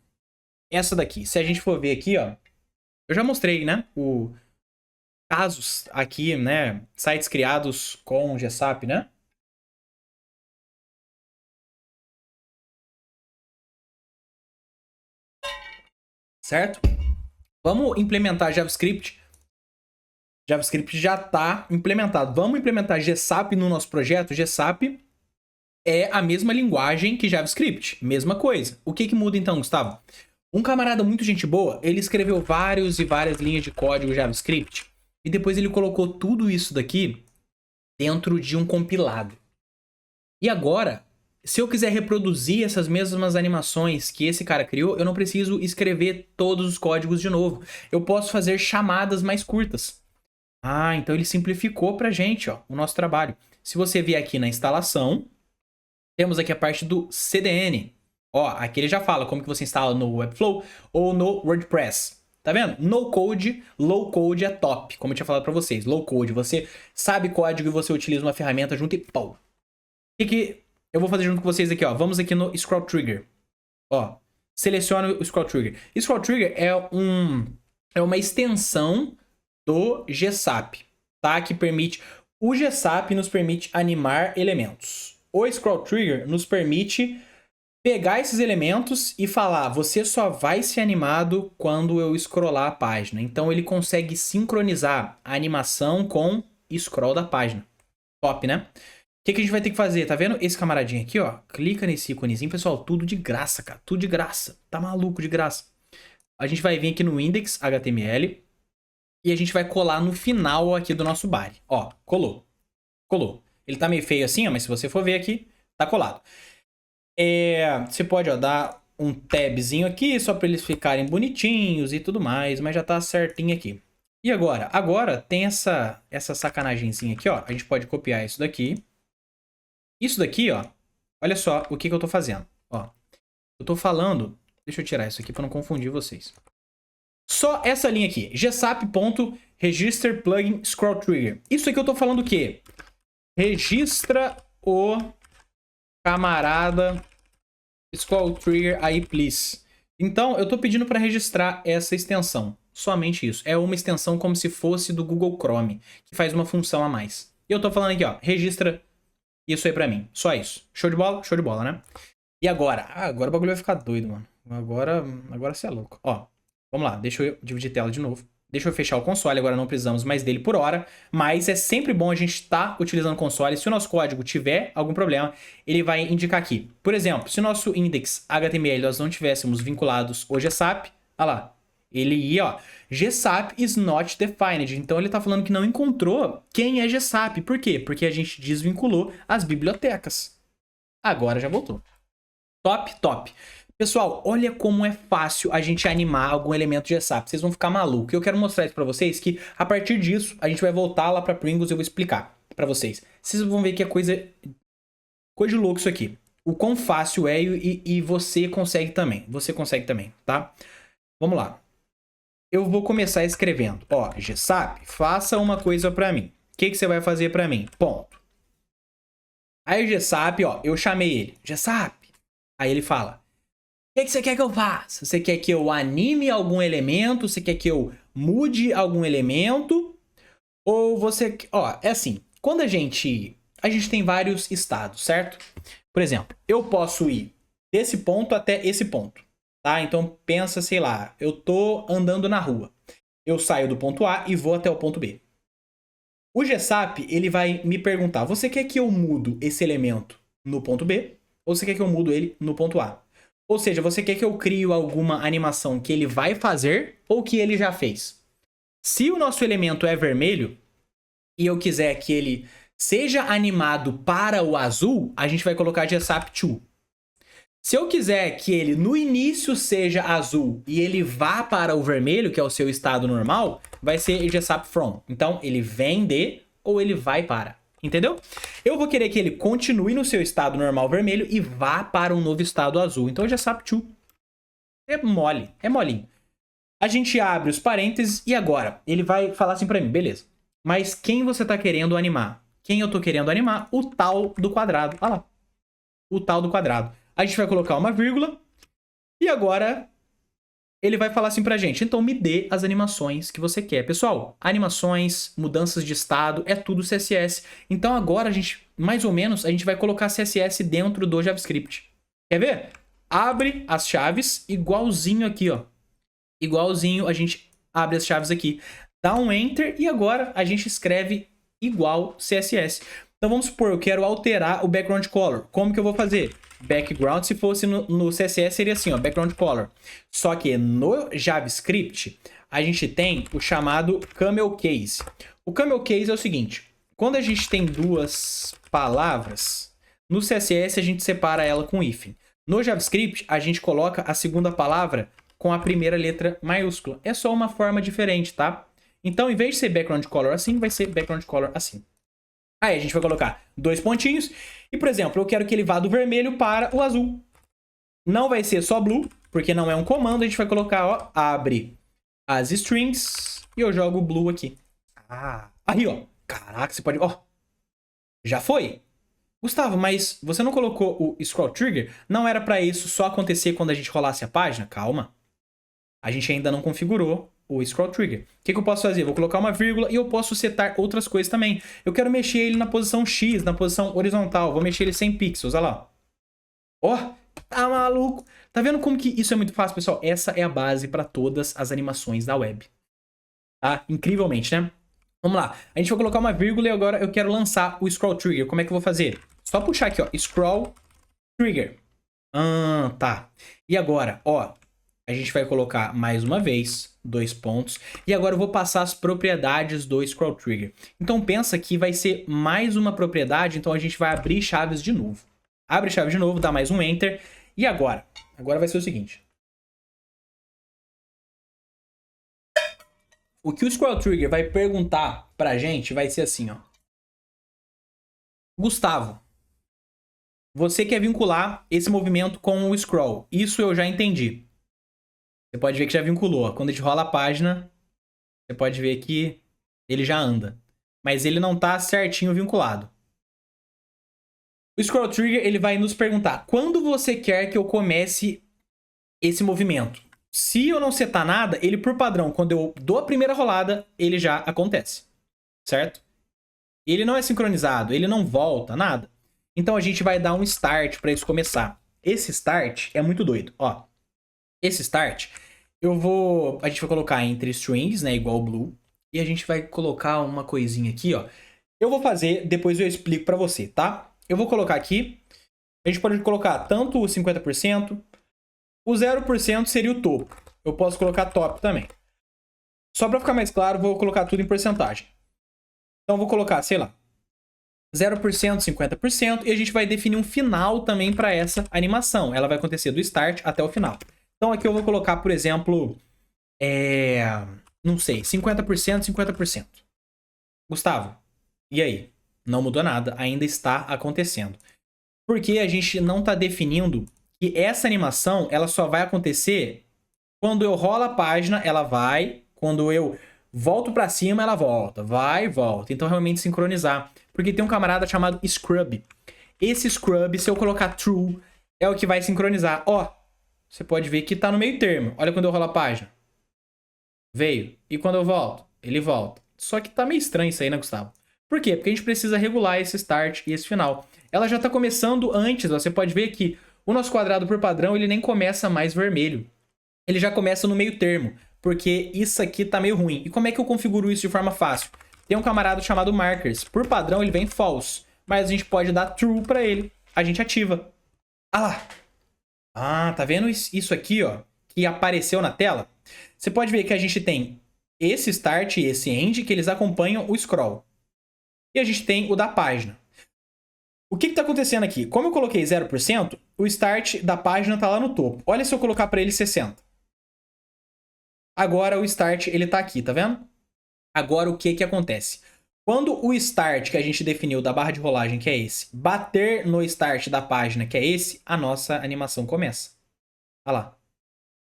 essa daqui. Se a gente for ver aqui, ó. Eu já mostrei, né? O casos aqui, né? Sites criados com GSAP, né? Certo? Vamos implementar JavaScript. JavaScript já está implementado. Vamos implementar GSAP no nosso projeto? GSAP é a mesma linguagem que JavaScript. Mesma coisa. O que muda então, Gustavo? Um camarada muito gente boa, ele escreveu vários e várias linhas de código JavaScript e depois ele colocou tudo isso daqui dentro de um compilado. E agora, se eu quiser reproduzir essas mesmas animações que esse cara criou, eu não preciso escrever todos os códigos de novo. Eu posso fazer chamadas mais curtas. Ah, então ele simplificou pra gente, ó, o nosso trabalho. Se você vier aqui na instalação, temos aqui a parte do CDN. Ó, aqui ele já fala como que você instala no Webflow ou no WordPress. Tá vendo? No code, low code é top, como eu tinha falado pra vocês. Low code, você sabe código e você utiliza uma ferramenta junto e pau. O que eu vou fazer junto com vocês aqui, ó? Vamos aqui no Scroll Trigger. Ó, seleciona o Scroll Trigger. Scroll Trigger é uma extensão do GSAP, tá? Que permite... O GSAP nos permite animar elementos. O Scroll Trigger nos permite pegar esses elementos e falar, você só vai ser animado quando eu scrollar a página. Então ele consegue sincronizar a animação com o scroll da página. Top, né? O que a gente vai ter que fazer? Tá vendo esse camaradinho aqui, ó? Clica nesse íconezinho, pessoal. Tudo de graça, cara. Tudo de graça. Tá maluco de graça. A gente vai vir aqui no index.html e a gente vai colar no final aqui do nosso body. Ó, colou. Colou. Ele tá meio feio assim, ó, mas se você for ver aqui, tá colado. Você pode, ó, dar um tabzinho aqui só para eles ficarem bonitinhos e tudo mais, mas já tá certinho aqui. E agora? Agora tem essa sacanagemzinha aqui, ó. A gente pode copiar isso daqui. Isso daqui, ó. Olha só o que eu tô fazendo, ó. Eu tô falando... Deixa eu tirar isso aqui para não confundir vocês. Só essa linha aqui. gsap.register plugin scroll trigger. Isso aqui eu tô falando o quê? Registra o camarada scroll trigger aí, please. Então, eu tô pedindo para registrar essa extensão. Somente isso. É uma extensão como se fosse do Google Chrome, que faz uma função a mais. E eu tô falando aqui, ó, registra isso aí pra mim. Só isso. Show de bola? Show de bola, né? E agora? Ah, agora o bagulho vai ficar doido, mano. Agora você é louco. Ó, vamos lá. Deixa eu dividir tela de novo. Deixa eu fechar o console, agora não precisamos mais dele por hora, mas é sempre bom a gente estar utilizando o console. Se o nosso código tiver algum problema, ele vai indicar aqui. Por exemplo, se o nosso index.html nós não tivéssemos vinculados o GSAP, olha lá, ele ia, ó, GSAP is not defined. Então ele tá falando que não encontrou quem é GSAP. Por quê? Porque a gente desvinculou as bibliotecas. Agora já voltou. Top, top. Pessoal, olha como é fácil a gente animar algum elemento de GSAP. Vocês vão ficar malucos. Eu quero mostrar isso pra vocês que, a partir disso, a gente vai voltar lá pra Pringles e eu vou explicar pra vocês. Vocês vão ver que é coisa de louco isso aqui. O quão fácil é e você consegue também. Você consegue também, tá? Vamos lá. eu vou começar escrevendo. Ó, GSAP, faça uma coisa pra mim. O que você vai fazer pra mim? Ponto. Aí o GSAP, ó, eu chamei ele. GSAP. Aí ele fala: o que você quer que eu faça? Você quer que eu anime algum elemento? Você quer que eu mude algum elemento? Ou você... Ó, é assim. Quando a gente tem vários estados, certo? Por exemplo, eu posso ir desse ponto até esse ponto, tá? Então pensa, sei lá, eu tô andando na rua. Eu saio do ponto A e vou até o ponto B. O GSAP, ele vai me perguntar: você quer que eu mudo esse elemento no ponto B? Ou você quer que eu mudo ele no ponto A? Ou seja, você quer que eu crie alguma animação que ele vai fazer ou que ele já fez? Se o nosso elemento é vermelho e eu quiser que ele seja animado para o azul, a gente vai colocar GSAP to. Se eu quiser que ele no início seja azul e ele vá para o vermelho, que é o seu estado normal, vai ser GSAP from. Então, ele vem de ou ele vai para. Entendeu? Eu vou querer que ele continue no seu estado normal vermelho e vá para um novo estado azul. Então, GSAP to. É mole, é molinho. A gente abre os parênteses e agora ele vai falar assim pra mim: beleza, mas quem você tá querendo animar? Quem eu tô querendo animar? O tal do quadrado. Olha lá. O tal do quadrado. A gente vai colocar uma vírgula. E agora ele vai falar assim pra gente: então me dê as animações que você quer. Pessoal, animações, mudanças de estado, é tudo CSS. Então agora a gente, mais ou menos, a gente vai colocar CSS dentro do JavaScript. Quer ver? Abre as chaves igualzinho aqui, ó. Igualzinho a gente abre as chaves aqui. Dá um Enter e agora a gente escreve igual CSS. Então vamos supor, eu quero alterar o background color. Como que eu vou fazer? Background, se fosse no CSS, seria assim, ó, background color. Só que no JavaScript, a gente tem o chamado camel case. O camel case é o seguinte: quando a gente tem duas palavras, no CSS a gente separa ela com hífen. No JavaScript, a gente coloca a segunda palavra com a primeira letra maiúscula. É só uma forma diferente, tá? Então, em vez de ser background color assim, vai ser background color assim. Aí a gente vai colocar dois pontinhos. E, por exemplo, eu quero que ele vá do vermelho para o azul. Não vai ser só blue, porque não é um comando. A gente vai colocar, ó, abre as strings e eu jogo blue aqui. Ah, aí, ó. Caraca, você pode... Ó, já foi. Gustavo, mas você não colocou o scroll trigger? Não era pra isso só acontecer quando a gente rolasse a página? Calma. A gente ainda não configurou o scroll trigger. O que eu posso fazer? Vou colocar uma vírgula e eu posso setar outras coisas também. Eu quero mexer ele na posição X, na posição horizontal. Vou mexer ele 100 pixels, olha lá. Ó, tá maluco? Tá vendo como que isso é muito fácil, pessoal? Essa é a base para todas as animações da web. Tá? Incrivelmente, né? Vamos lá. A gente vai colocar uma vírgula e agora eu quero lançar o scroll trigger. Como é que eu vou fazer? Só puxar aqui, ó. Scroll trigger. Tá. E agora, ó. A gente vai colocar mais uma vez, dois pontos. E agora eu vou passar as propriedades do scroll trigger. Então pensa que vai ser mais uma propriedade, então a gente vai abrir chaves de novo. Abre chave de novo, dá mais um Enter. E agora? Agora vai ser o seguinte. O que o scroll trigger vai perguntar pra gente vai ser assim, ó. Gustavo, você quer vincular esse movimento com o scroll. Isso eu já entendi. Você pode ver que já vinculou. Quando a gente rola a página, você pode ver que ele já anda. Mas ele não está certinho vinculado. O scroll trigger ele vai nos perguntar: quando você quer que eu comece esse movimento? Se eu não setar nada, ele por padrão, quando eu dou a primeira rolada, ele já acontece. Certo? Ele não é sincronizado, ele não volta, nada. Então a gente vai dar um start para isso começar. Esse start é muito doido, ó. Esse start, a gente vai colocar entre strings, né, igual blue, e a gente vai colocar uma coisinha aqui, ó. Eu vou fazer, depois eu explico pra você, tá? Eu vou colocar aqui, a gente pode colocar tanto o 50%, o 0% seria o topo. Eu posso colocar top também. Só pra ficar mais claro, vou colocar tudo em porcentagem. Então eu vou colocar, sei lá, 0%, 50%, e a gente vai definir um final também pra essa animação. Ela vai acontecer do start até o final. Então aqui eu vou colocar, por exemplo, não sei, 50%, 50%. Gustavo, e aí? Não mudou nada, ainda está acontecendo. Porque a gente não está definindo que essa animação ela só vai acontecer Quando eu rolo a página, ela vai. Quando eu volto pra cima, ela volta. Vai e volta. Então, realmente sincronizar. Porque tem um camarada chamado Scrub. Esse Scrub, se eu colocar True, é o que vai sincronizar. Ó, você pode ver que tá no meio termo. Olha quando eu rolo a página. Veio. E quando eu volto? Ele volta. Só que tá meio estranho isso aí, né, Gustavo? Por quê? Porque a gente precisa regular esse start e esse final. Ela já tá começando antes. Ó. Você pode ver que o nosso quadrado por padrão, ele nem começa mais vermelho. Ele já começa no meio termo, porque isso aqui tá meio ruim. E como é que eu configuro isso de forma fácil? Tem um camarada chamado markers. Por padrão, ele vem false, mas a gente pode dar true pra ele. A gente ativa. Ah lá. Ah, tá vendo isso aqui, ó, que apareceu na tela? Você pode ver que a gente tem esse start e esse end, que eles acompanham o scroll. E a gente tem o da página. O que tá acontecendo aqui? Como eu coloquei 0%, o start da página tá lá no topo. Olha se eu colocar pra ele 60%. Agora o start, ele tá aqui, tá vendo? Agora o que que acontece? Quando o start que a gente definiu da barra de rolagem, que é esse, bater no start da página, que é esse, a nossa animação começa. Olha lá.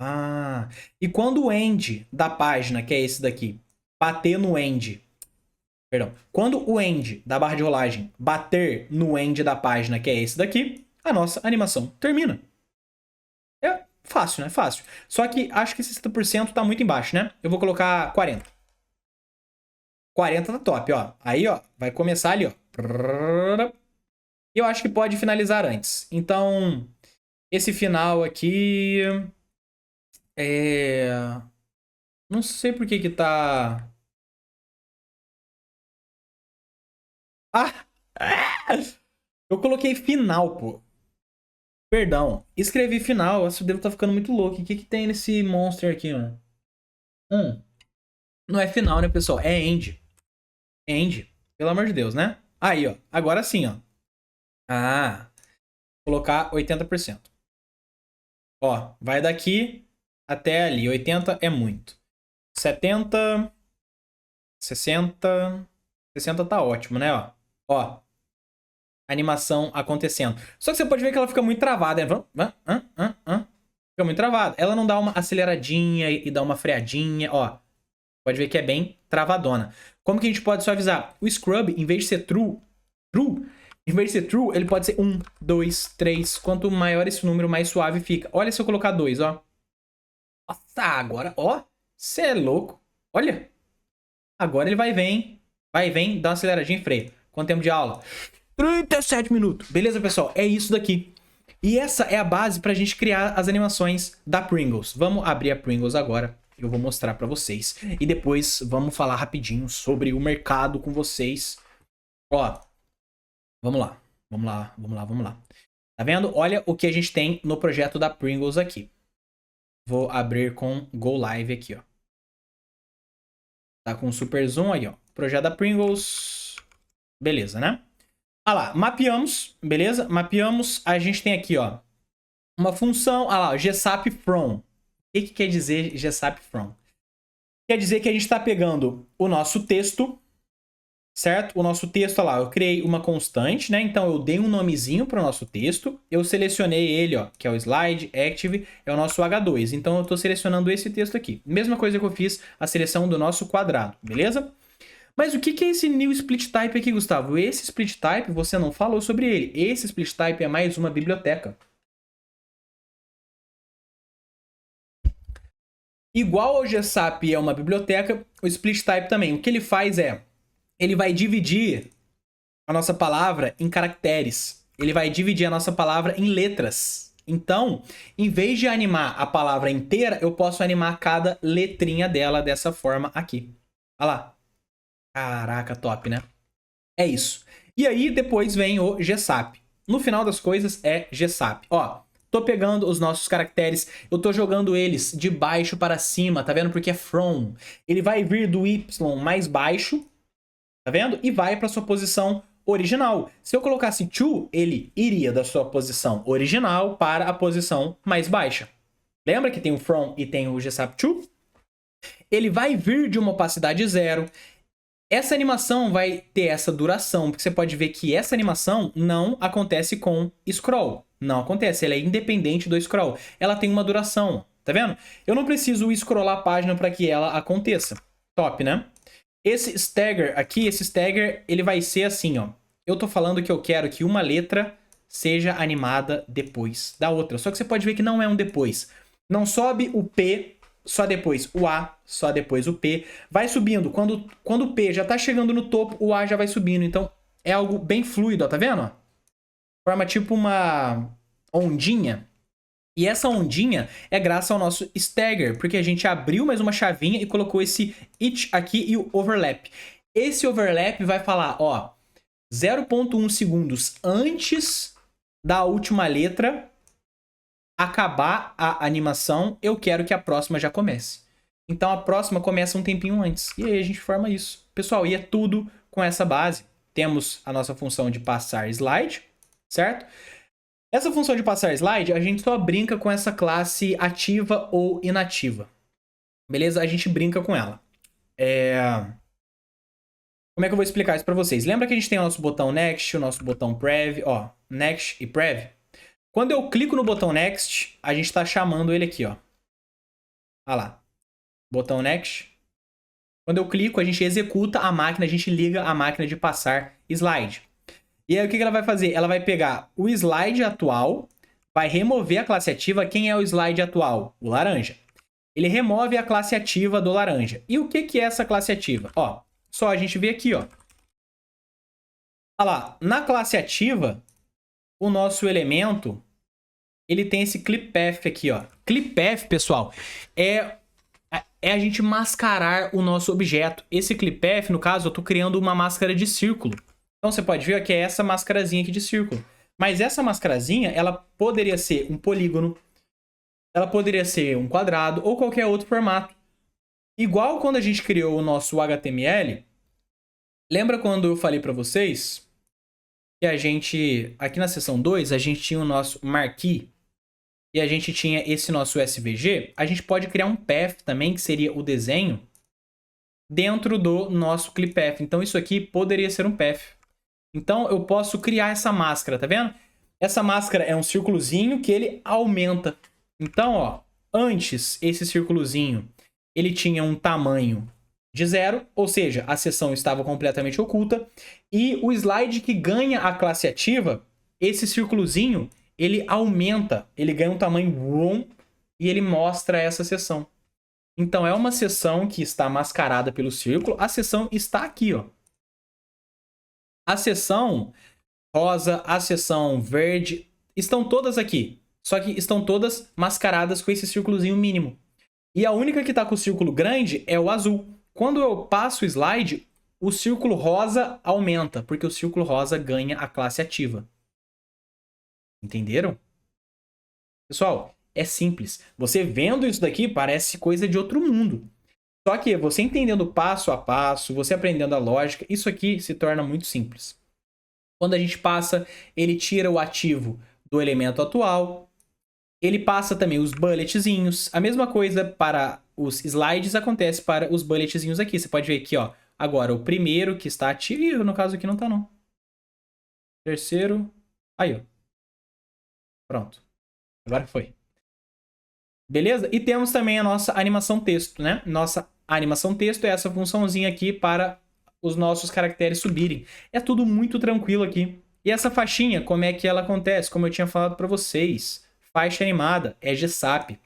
Ah, e quando o end da página, que é esse daqui, bater no end... Perdão. Quando o end da barra de rolagem bater no end da página, que é esse daqui, a nossa animação termina. É fácil, né? Fácil. Só que acho que 60% tá muito embaixo, né? Eu vou colocar 40%. 40 tá top, ó. Aí, ó, vai começar ali, ó. E eu acho que pode finalizar antes. Então, esse final aqui... Não sei por que tá... Ah! Eu coloquei final, pô. Perdão. Escrevi final. Nossa, o dedo tá ficando muito louco. O que que tem nesse monster aqui, mano? Não é final, né, pessoal? É end. End. Pelo amor de Deus, né? Aí, ó. Agora sim, ó. Ah. Colocar 80%. Ó, vai daqui até ali. 80 é muito. 70... 60... 60 tá ótimo, né, ó? Ó. Animação acontecendo. Só que você pode ver que ela fica muito travada, né? Fica muito travada. Ela não dá uma aceleradinha e dá uma freadinha, ó. Pode ver que é bem travadona. Como que a gente pode suavizar? O scrub, em vez de ser em vez de ser true, ele pode ser 1, 2, 3. Quanto maior esse número, mais suave fica. Olha se eu colocar 2, ó. Nossa, agora, ó. Você é louco. Olha. Agora ele vai vem, dá uma aceleradinha e freia. Quanto tempo de aula? 37 minutos. Beleza, pessoal? É isso daqui. E essa é a base pra gente criar as animações da Pringles. Vamos abrir a Pringles agora. Eu vou mostrar pra vocês. E depois vamos falar rapidinho sobre o mercado com vocês. Ó, vamos lá. Vamos lá. Tá vendo? Olha o que a gente tem no projeto da Pringles aqui. Vou abrir com Go Live aqui, ó. Tá com super zoom aí, ó. Projeto da Pringles. Beleza, né? Ah lá, mapeamos, beleza? Mapeamos, a gente tem aqui, ó, uma função, ah lá, GSAP from. O que quer dizer GSAP from? Quer dizer que a gente está pegando o nosso texto, certo? O nosso texto, olha lá, eu criei uma constante, né? Então eu dei um nomezinho para o nosso texto, eu selecionei ele, ó, que é o slide, active, é o nosso H2. Então eu estou selecionando esse texto aqui. Mesma coisa que eu fiz a seleção do nosso quadrado, beleza? Mas o que é esse new split type aqui, Gustavo? Esse split type, você não falou sobre ele. Esse split type é mais uma biblioteca. Igual ao GSAP é uma biblioteca, o split type também. O que ele faz é, ele vai dividir a nossa palavra em caracteres. Ele vai dividir a nossa palavra em letras. Então, em vez de animar a palavra inteira, eu posso animar cada letrinha dela dessa forma aqui. Olha lá. Caraca, top, né? É isso. E aí, depois vem o GSAP. No final das coisas, é GSAP. Ó, tô pegando os nossos caracteres, eu tô jogando eles de baixo para cima, tá vendo? Porque é from. Ele vai vir do Y mais baixo, tá vendo? E vai para sua posição original. Se eu colocasse to, ele iria da sua posição original para a posição mais baixa. Lembra que tem o from e tem o GSAP to? Ele vai vir de uma opacidade 0. Essa animação vai ter essa duração, porque você pode ver que essa animação não acontece com scroll. Não acontece, ela é independente do scroll. Ela tem uma duração, tá Tá vendo? Eu não preciso scrollar a página para que ela aconteça. Top, né? Esse stagger aqui, esse stagger, ele vai ser assim, ó. Eu tô falando que eu quero que uma letra seja animada depois da outra. Só que você pode ver que não é um depois. Não sobe o P, só depois o A, só depois o P. Vai subindo. Quando o P já tá chegando no topo, o A já vai subindo. Então, é algo bem fluido, ó. Tá vendo? Forma tipo uma ondinha. E essa ondinha é graças ao nosso stagger, porque a gente abriu mais uma chavinha e colocou esse it aqui e o overlap. Esse overlap vai falar, ó, 0,1 segundos antes da última letra acabar a animação, eu quero que a próxima já comece. Então a próxima começa um tempinho antes. E aí a gente forma isso. Pessoal, e é tudo com essa base. Temos a nossa função de passar slide, certo? Essa função de passar slide, a gente só brinca com essa classe ativa ou inativa. Beleza? A gente brinca com ela. Como é que eu vou explicar isso para vocês? Lembra que a gente tem o nosso botão Next, o nosso botão Prev, ó, Next e Prev? Quando eu clico no botão Next, a gente está chamando ele aqui, ó. Olha lá. Botão Next. Quando eu clico, a gente executa a máquina, a gente liga a máquina de passar slide. E aí o que ela vai fazer? Ela vai pegar o slide atual, vai remover a classe ativa. Quem é o slide atual? O laranja. Ele remove a classe ativa do laranja. E o que é essa classe ativa? Ó, só a gente vê aqui, ó. Olha lá, na classe ativa, o nosso elemento, ele tem esse clippath aqui, ó. Clippath, pessoal, é a gente mascarar o nosso objeto. Esse clippath, no caso, eu tô criando uma máscara de círculo. Então você pode ver que é essa mascarazinha aqui de círculo. Mas essa mascarazinha, ela poderia ser um polígono, ela poderia ser um quadrado ou qualquer outro formato. Igual quando a gente criou o nosso HTML, lembra quando eu falei para vocês que a gente, aqui na seção 2, a gente tinha o nosso marquee e a gente tinha esse nosso SVG? A gente pode criar um path também, que seria o desenho, dentro do nosso clippath. Então isso aqui poderia ser um path. Então eu posso criar essa máscara, tá vendo? Essa máscara é um círculozinho que ele aumenta. Então, ó, antes esse círculozinho, ele tinha um tamanho de 0, ou seja, a seção estava completamente oculta. E o slide que ganha a classe ativa, esse círculozinho, ele aumenta, ele ganha um tamanho e ele mostra essa seção. Então é uma seção que está mascarada pelo círculo. A seção está aqui, ó. A seção rosa, a seção verde, estão todas aqui. Só que estão todas mascaradas com esse círculozinho mínimo. E a única que está com o círculo grande é o azul. Quando eu passo o slide, o círculo rosa aumenta, porque o círculo rosa ganha a classe ativa. Entenderam? Pessoal, é simples. Você vendo isso daqui parece coisa de outro mundo. Só que você entendendo passo a passo, você aprendendo a lógica, isso aqui se torna muito simples. Quando a gente passa, ele tira o ativo do elemento atual. Ele passa também os bulletzinhos. A mesma coisa para os slides acontece para os bulletzinhos aqui. Você pode ver aqui, ó. Agora, o primeiro que está ativo... Ih, no caso aqui não está, não. Terceiro... Aí, ó. Pronto. Agora foi. Beleza? E temos também a nossa animação texto, né? Nossa animação texto é essa funçãozinha aqui para os nossos caracteres subirem. É tudo muito tranquilo aqui. E essa faixinha, como é que ela acontece? Como eu tinha falado para vocês, faixa animada é GSAP.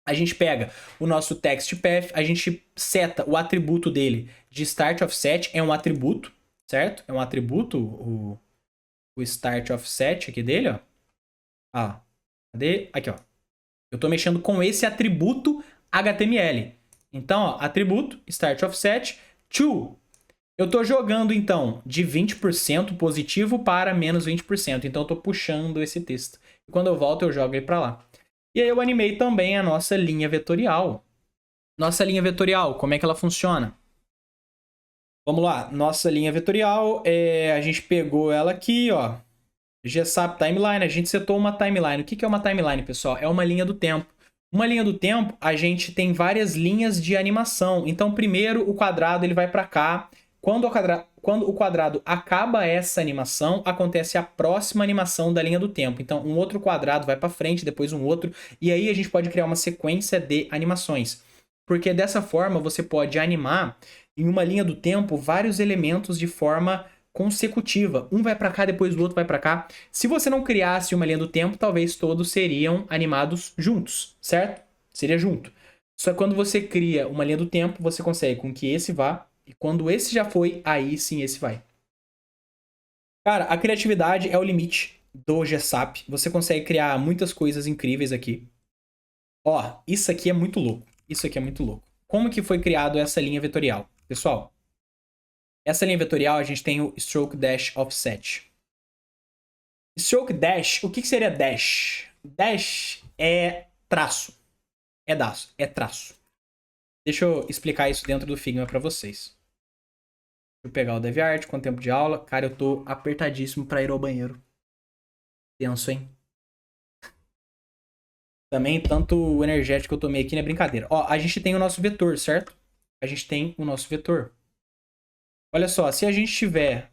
A gente pega o nosso text path, a gente seta o atributo dele de start offset, é um atributo, certo? É um atributo, o start offset aqui dele, ó. Ah, cadê? Aqui, ó. Eu estou mexendo com esse atributo HTML. Então, ó, atributo, start offset, to. Eu estou jogando, então, de 20% positivo para menos 20%. Então, eu estou puxando esse texto. E quando eu volto, eu jogo ele para lá. E aí, eu animei também a nossa linha vetorial. Nossa linha vetorial, como é que ela funciona? Vamos lá. Nossa linha vetorial, a gente pegou ela aqui, ó. GSAP Timeline, a gente setou uma timeline. O que é uma timeline, pessoal? É uma linha do tempo. Uma linha do tempo, a gente tem várias linhas de animação. Então, primeiro, o quadrado ele vai para cá, quando o quadrado acaba essa animação, acontece a próxima animação da linha do tempo. Então, um outro quadrado vai para frente, depois um outro, e aí a gente pode criar uma sequência de animações. Porque dessa forma você pode animar em uma linha do tempo vários elementos de forma consecutiva. Um vai para cá, depois o outro vai para cá. Se você não criasse uma linha do tempo, talvez todos seriam animados juntos, certo? Seria junto. Só que quando você cria uma linha do tempo, você consegue com que esse vá, e quando esse já foi, aí sim esse vai. Cara, a criatividade é o limite do GSAP. Você consegue criar muitas coisas incríveis aqui. Ó, isso aqui é muito louco. Isso aqui é muito louco. Como que foi criado essa linha vetorial? Pessoal, essa linha vetorial a gente tem o Stroke Dash Offset. Stroke Dash, o que seria Dash? Dash é traço. É traço. Deixa eu explicar isso dentro do Figma pra vocês. Deixa eu pegar o DeviantArt com o tempo de aula. Cara, eu tô apertadíssimo pra ir ao banheiro. Tenso, hein? Também, tanto o energético que eu tomei aqui não é brincadeira. Ó, a gente tem o nosso vetor, certo? A gente tem o nosso vetor. Olha só, se a gente tiver...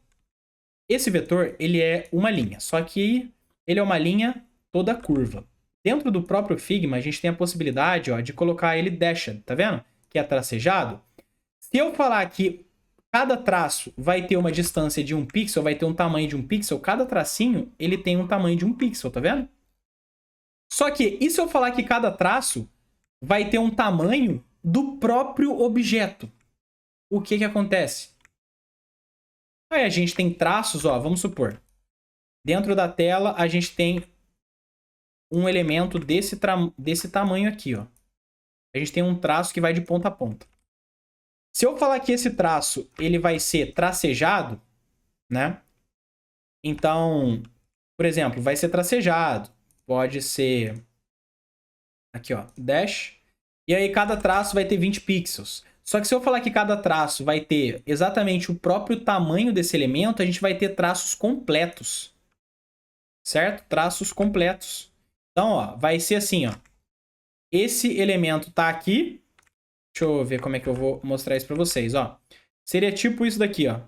Esse vetor, ele é uma linha. Só que ele é uma linha toda curva. Dentro do próprio Figma, a gente tem a possibilidade, ó, de colocar ele dashed, tá vendo? Que é tracejado. Se eu falar que cada traço vai ter uma distância de 1 pixel, vai ter um tamanho de 1 pixel, cada tracinho, ele tem um tamanho de 1 pixel, tá vendo? Só que, e se eu falar que cada traço vai ter um tamanho do próprio objeto? O que acontece? Aí a gente tem traços, ó, vamos supor. Dentro da tela, a gente tem um elemento desse tamanho aqui, ó. A gente tem um traço que vai de ponta a ponta. Se eu falar que esse traço ele vai ser tracejado, né? Então, por exemplo, vai ser tracejado. Pode ser... Aqui, ó. Dash. E aí cada traço vai ter 20 pixels. Só que se eu falar que cada traço vai ter exatamente o próprio tamanho desse elemento, a gente vai ter traços completos. Certo? Traços completos. Então, ó, vai ser assim, ó. Esse elemento tá aqui. Deixa eu ver como é que eu vou mostrar isso pra vocês, ó. Seria tipo isso daqui, ó.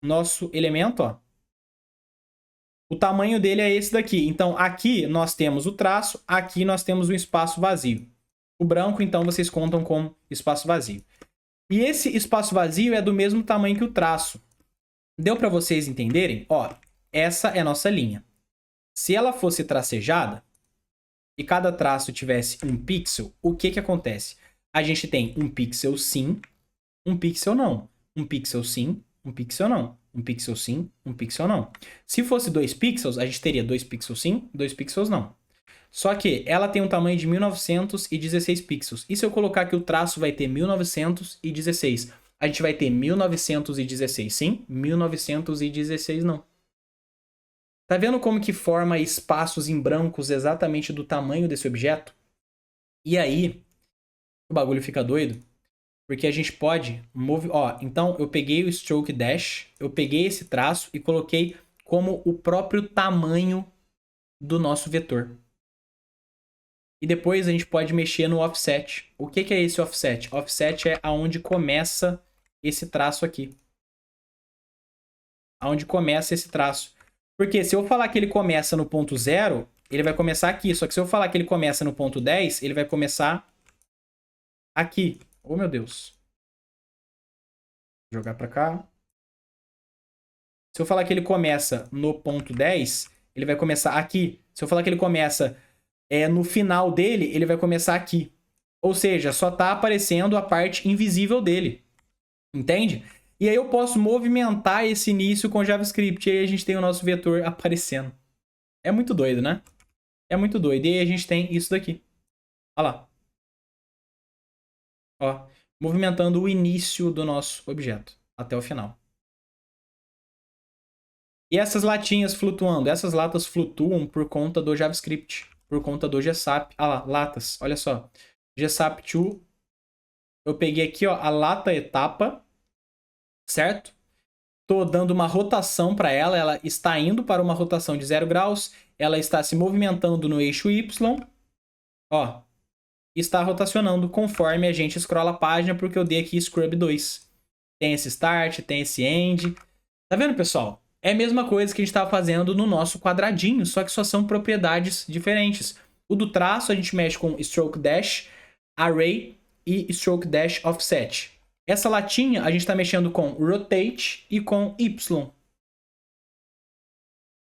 Nosso elemento, ó. O tamanho dele é esse daqui. Então, aqui nós temos o traço, aqui nós temos um espaço vazio. O branco, então, vocês contam como espaço vazio. E esse espaço vazio é do mesmo tamanho que o traço. Deu para vocês entenderem? Ó, essa é a nossa linha. Se ela fosse tracejada e cada traço tivesse um pixel, o que acontece? A gente tem um pixel sim, um pixel não. Um pixel sim, um pixel não. Um pixel sim, um pixel não. Se fosse 2 pixels, a gente teria 2 pixels sim, 2 pixels não. Só que ela tem um tamanho de 1916 pixels. E se eu colocar que o traço vai ter 1916? A gente vai ter 1916 sim, 1916 não. Tá vendo como que forma espaços em brancos exatamente do tamanho desse objeto? E aí, o bagulho fica doido. Porque a gente pode Ó, então eu peguei o Stroke Dash, eu peguei esse traço e coloquei como o próprio tamanho do nosso vetor. E depois a gente pode mexer no Offset. O que é esse Offset? Offset é aonde começa esse traço aqui. Aonde começa esse traço. Porque se eu falar que ele começa no ponto 0, ele vai começar aqui. Só que se eu falar que ele começa no ponto 10, ele vai começar aqui. Oh, meu Deus. Vou jogar pra cá. Se eu falar que ele começa no ponto 10, ele vai começar aqui. Se eu falar que ele começa no final dele, ele vai começar aqui. Ou seja, só tá aparecendo a parte invisível dele. Entende? E aí eu posso movimentar esse início com JavaScript. E aí a gente tem o nosso vetor aparecendo. É muito doido, né? É muito doido. E aí a gente tem isso daqui. Olha lá. Ó, movimentando o início do nosso objeto até o final. E essas latinhas flutuando? Essas latas flutuam por conta do JavaScript, por conta do GSAP. Ah lá, latas, olha só. GSAP2, eu peguei aqui, ó, a lata etapa, certo? Tô dando uma rotação para ela, ela está indo para uma rotação de 0 graus, ela está se movimentando no eixo Y, ó, está rotacionando conforme a gente scrolla a página, porque eu dei aqui Scrub 2. tem esse start, tem esse end. Tá vendo, pessoal? É a mesma coisa que a gente estava fazendo no nosso quadradinho, só que só são propriedades diferentes. O do traço a gente mexe com stroke dash, array e stroke dash offset. Essa latinha a gente está mexendo com rotate e com y.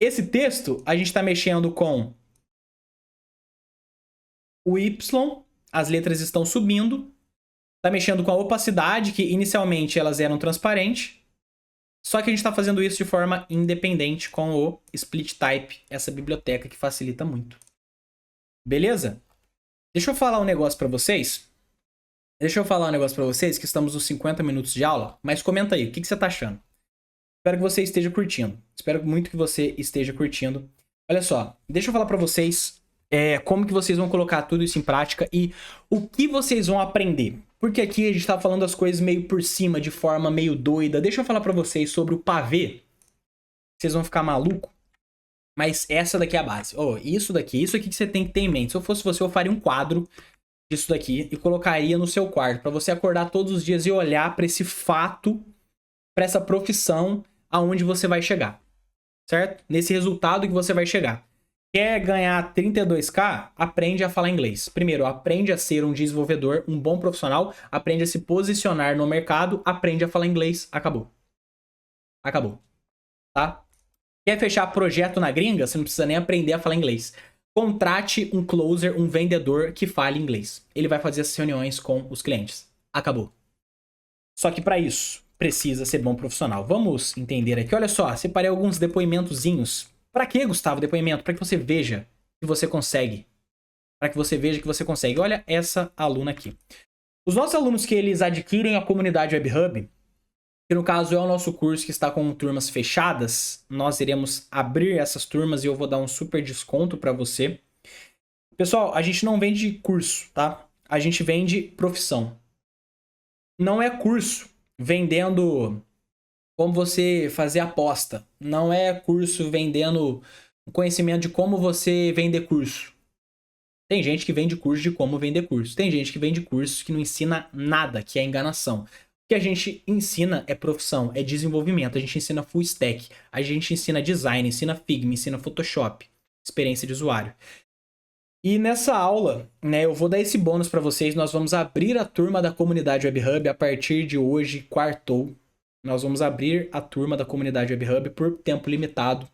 Esse texto a gente está mexendo com o y, as letras estão subindo. Está mexendo com a opacidade, que inicialmente elas eram transparentes. Só que a gente está fazendo isso de forma independente com o split type, essa biblioteca que facilita muito. Beleza? Deixa eu falar um negócio para vocês. Que estamos nos 50 minutos de aula, mas comenta aí, o que você está achando? Espero que você esteja curtindo. Espero muito que você esteja curtindo. Olha só, deixa eu falar para vocês como que vocês vão colocar tudo isso em prática e o que vocês vão aprender. Porque aqui a gente tá falando as coisas meio por cima, de forma meio doida. Deixa eu falar pra vocês sobre o pavê. Vocês vão ficar maluco. Mas essa daqui é a base. Isso aqui que você tem que ter em mente. Se eu fosse você, eu faria um quadro disso daqui e colocaria no seu quarto. Pra você acordar todos os dias e olhar pra esse fato, pra essa profissão, aonde você vai chegar. Certo? Nesse resultado que você vai chegar. Quer ganhar 32k? Aprende a falar inglês. Primeiro, aprende a ser um desenvolvedor, um bom profissional. Aprende a se posicionar no mercado. Aprende a falar inglês. Acabou. Acabou. Tá? Quer fechar projeto na gringa? Você não precisa nem aprender a falar inglês. Contrate um closer, um vendedor que fale inglês. Ele vai fazer as reuniões com os clientes. Acabou. Só que para isso, precisa ser bom profissional. Vamos entender aqui. Olha só, separei alguns depoimentozinhos. Pra que, Gustavo, depoimento? Pra que você veja que você consegue. Pra que você veja que você consegue. Olha essa aluna aqui. Os nossos alunos que eles adquirem a comunidade WebHub, que no caso é o nosso curso que está com turmas fechadas, nós iremos abrir essas turmas e eu vou dar um super desconto pra você. Pessoal, a gente não vende curso, tá? A gente vende profissão. Não é curso vendendo como você fazer aposta. Não é curso vendendo conhecimento de como você vender curso. Tem gente que vende curso de como vender curso. Tem gente que vende cursos que não ensina nada, que é enganação. O que a gente ensina é profissão, é desenvolvimento. A gente ensina full stack. A gente ensina design, ensina Figma, ensina Photoshop. Experiência de usuário. E nessa aula, né, eu vou dar esse bônus para vocês. Nós vamos abrir a turma da comunidade WebHub a partir de hoje, quartou. Nós vamos abrir a turma da comunidade WebHub por tempo limitado.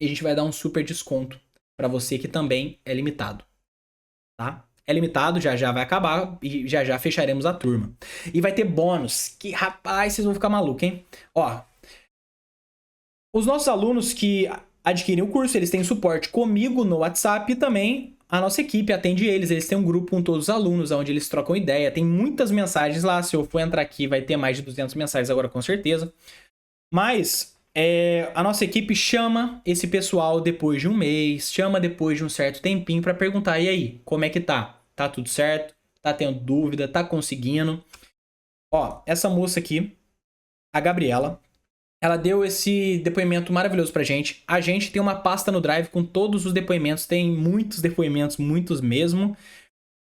E a gente vai dar um super desconto para você que também é limitado. Tá? É limitado, já vai acabar e já fecharemos a turma. E vai ter bônus, que rapaz, vocês vão ficar malucos, hein? Ó, os nossos alunos que adquirem o curso, eles têm suporte comigo no WhatsApp e também a nossa equipe atende eles têm um grupo com todos os alunos, onde eles trocam ideia, tem muitas mensagens lá, se eu for entrar aqui vai ter mais de 200 mensagens agora com certeza, mas a nossa equipe chama esse pessoal depois de um mês, chama depois de um certo tempinho para perguntar, e aí, como é que tá? Tá tudo certo? Tá tendo dúvida? Tá conseguindo? Ó, essa moça aqui, a Gabriela, ela deu esse depoimento maravilhoso pra gente. A gente tem uma pasta no Drive com todos os depoimentos. Tem muitos depoimentos, muitos mesmo.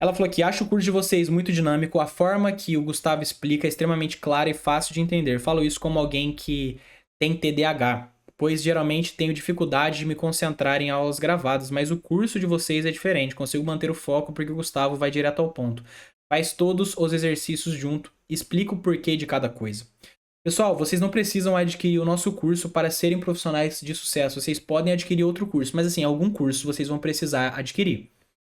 Ela falou que acho o curso de vocês muito dinâmico. A forma que o Gustavo explica é extremamente clara e fácil de entender. Falo isso como alguém que tem TDAH, pois geralmente tenho dificuldade de me concentrar em aulas gravadas, mas o curso de vocês é diferente. Consigo manter o foco porque o Gustavo vai direto ao ponto. Faz todos os exercícios junto. Explica o porquê de cada coisa. Pessoal, vocês não precisam adquirir o nosso curso para serem profissionais de sucesso. Vocês podem adquirir outro curso, mas assim, algum curso vocês vão precisar adquirir,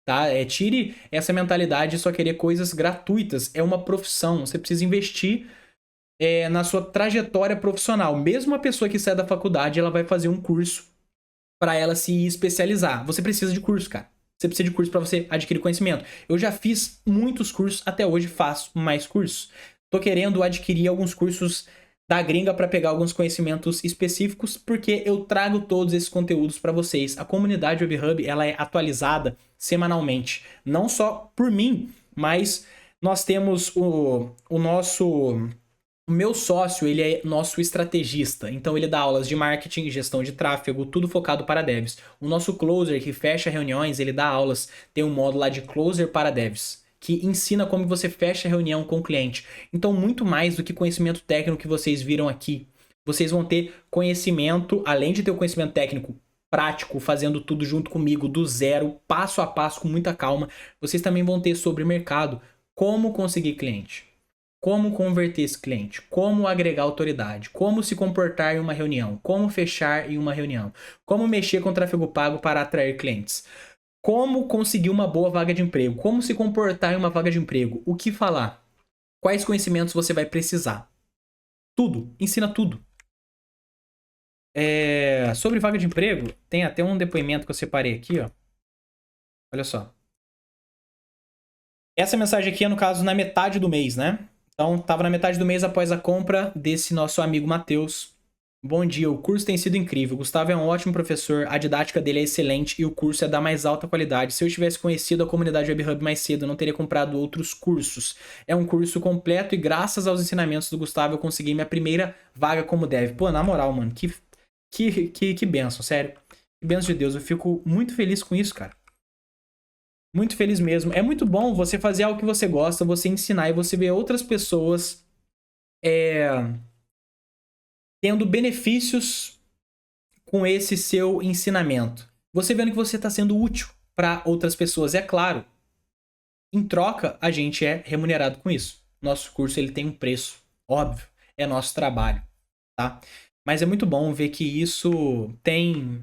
tá? Tire essa mentalidade de só querer coisas gratuitas. É uma profissão, você precisa investir na sua trajetória profissional. Mesmo a pessoa que sai da faculdade, ela vai fazer um curso para ela se especializar. Você precisa de curso, cara. Você precisa de curso para você adquirir conhecimento. Eu já fiz muitos cursos, até hoje faço mais cursos. Tô querendo adquirir alguns cursos da gringa para pegar alguns conhecimentos específicos, porque eu trago todos esses conteúdos para vocês. A comunidade WebHub, ela é atualizada semanalmente. Não só por mim, mas nós temos o meu sócio, ele é nosso estrategista. Então ele dá aulas de marketing, gestão de tráfego, tudo focado para devs. O nosso closer, que fecha reuniões, ele dá aulas, tem um módulo lá de closer para devs. que ensina como você fecha a reunião com o cliente. Então, muito mais do que conhecimento técnico que vocês viram aqui. Vocês vão ter conhecimento, além de ter o conhecimento técnico prático, fazendo tudo junto comigo, do zero, passo a passo, com muita calma. Vocês também vão ter sobre mercado, como conseguir cliente, como converter esse cliente, como agregar autoridade, como se comportar em uma reunião, como fechar em uma reunião, como mexer com tráfego pago para atrair clientes, como conseguir uma boa vaga de emprego, como se comportar em uma vaga de emprego, o que falar, quais conhecimentos você vai precisar. Tudo, ensina tudo. Sobre vaga de emprego, tem até um depoimento que eu separei aqui, ó. Olha só. Essa mensagem aqui é, no caso, na metade do mês, né? Então, tava na metade do mês após a compra desse nosso amigo Matheus. Bom dia, o curso tem sido incrível. O Gustavo é um ótimo professor, a didática dele é excelente e o curso é da mais alta qualidade. Se eu tivesse conhecido a comunidade WebHub mais cedo, eu não teria comprado outros cursos. É um curso completo e graças aos ensinamentos do Gustavo eu consegui minha primeira vaga como dev. Pô, na moral, mano, que bênção, sério. Que bênção de Deus, eu fico muito feliz com isso, cara. Muito feliz mesmo. É muito bom você fazer algo que você gosta, você ensinar e você ver outras pessoas tendo benefícios com esse seu ensinamento. Você vendo que você está sendo útil para outras pessoas. É claro, em troca, a gente é remunerado com isso. Nosso curso ele tem um preço, óbvio. É nosso trabalho, tá? Mas é muito bom ver que isso tem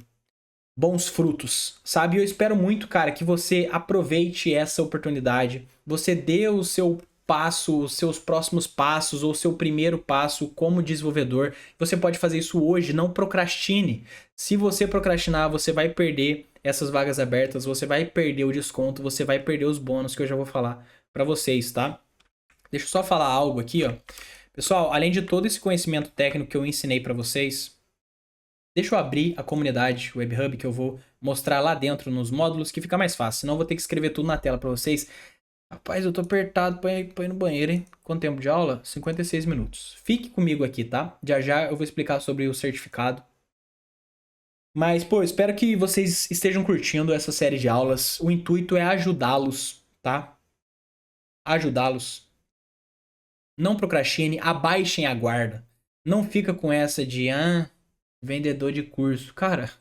bons frutos, sabe? Eu espero muito, cara, que você aproveite essa oportunidade. Você dê o seu passo, os seus próximos passos ou o seu primeiro passo como desenvolvedor. Você pode fazer isso hoje, não procrastine. Se você procrastinar, você vai perder essas vagas abertas, você vai perder o desconto, você vai perder os bônus que eu já vou falar para vocês, tá? Deixa eu só falar algo aqui, ó. Pessoal, além de todo esse conhecimento técnico que eu ensinei para vocês, deixa eu abrir a comunidade WebHub que eu vou mostrar lá dentro nos módulos que fica mais fácil. Senão eu vou ter que escrever tudo na tela para vocês. Rapaz, eu tô apertado pra ir no banheiro, hein? Quanto tempo de aula? 56 minutos. Fique comigo aqui, tá? Já já eu vou explicar sobre o certificado. Mas, pô, espero que vocês estejam curtindo essa série de aulas. O intuito é ajudá-los, tá? Ajudá-los. Não procrastine, abaixem a guarda. Não fica com essa de, vendedor de curso. Cara,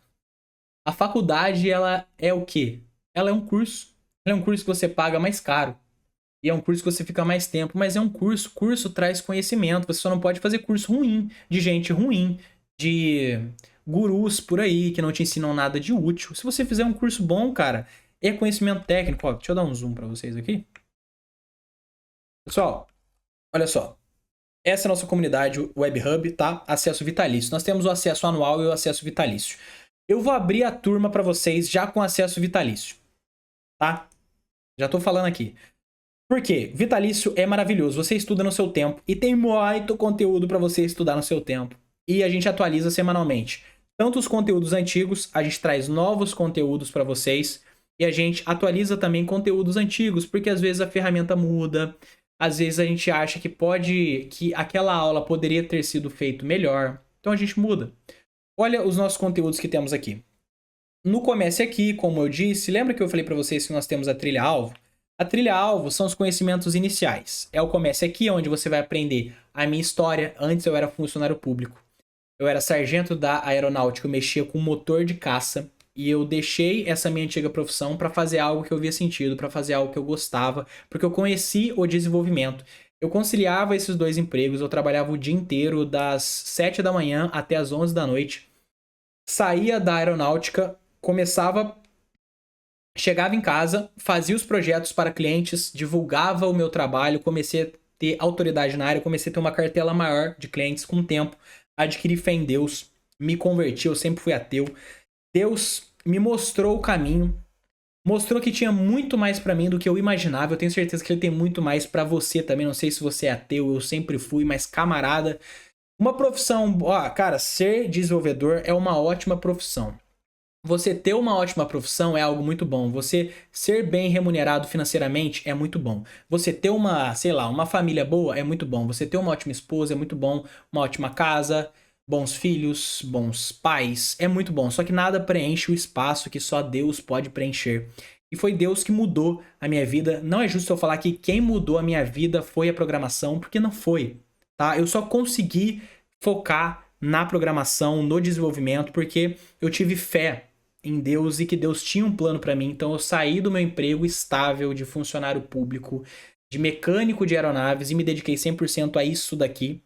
a faculdade, ela é o quê? Ela é um curso. Ela é um curso que você paga mais caro. E é um curso que você fica mais tempo. Mas é um curso. Curso traz conhecimento. Você só não pode fazer curso ruim. De gente ruim. De gurus por aí que não te ensinam nada de útil. Se você fizer um curso bom, cara, é conhecimento técnico. Ó, deixa eu dar um zoom pra vocês aqui. Pessoal, olha só. Essa é a nossa comunidade WebHub, tá? Acesso vitalício. Nós temos o acesso anual e o acesso vitalício. Eu vou abrir a turma para vocês já com acesso vitalício, tá? Já tô falando aqui. Por quê? Vitalício é maravilhoso. Você estuda no seu tempo e tem muito conteúdo para você estudar no seu tempo. E a gente atualiza semanalmente. Tanto os conteúdos antigos, a gente traz novos conteúdos para vocês. E a gente atualiza também conteúdos antigos, porque às vezes a ferramenta muda. Às vezes a gente acha que aquela aula poderia ter sido feito melhor. Então a gente muda. Olha os nossos conteúdos que temos aqui. No Comece Aqui, como eu disse, lembra que eu falei para vocês que nós temos a trilha-alvo? A trilha-alvo são os conhecimentos iniciais. É o Comece Aqui, onde você vai aprender a minha história. Antes eu era funcionário público. Eu era sargento da aeronáutica, eu mexia com motor de caça. E eu deixei essa minha antiga profissão para fazer algo que eu via sentido, para fazer algo que eu gostava, porque eu conheci o desenvolvimento. Eu conciliava esses dois empregos, eu trabalhava o dia inteiro, das 7 da manhã até as 11 da noite. Saía da aeronáutica, chegava em casa, fazia os projetos para clientes, divulgava o meu trabalho, comecei a ter autoridade na área, comecei a ter uma cartela maior de clientes com o tempo, adquiri fé em Deus, me converti, eu sempre fui ateu. Deus me mostrou o caminho, mostrou que tinha muito mais pra mim do que eu imaginava. Eu tenho certeza que ele tem muito mais pra você também. Não sei se você é ateu, eu sempre fui, mas camarada, uma profissão, cara, ser desenvolvedor é uma ótima profissão. Você ter uma ótima profissão é algo muito bom. Você ser bem remunerado financeiramente é muito bom. Você ter uma família boa é muito bom. Você ter uma ótima esposa é muito bom, uma ótima casa, bons filhos, bons pais, é muito bom. Só que nada preenche o espaço que só Deus pode preencher. e foi Deus que mudou a minha vida. Não é justo eu falar que quem mudou a minha vida foi a programação, porque não foi, tá? Eu só consegui focar na programação, no desenvolvimento, porque eu tive fé em Deus e que Deus tinha um plano pra mim. Então eu saí do meu emprego estável de funcionário público, de mecânico de aeronaves e me dediquei 100% a isso daqui.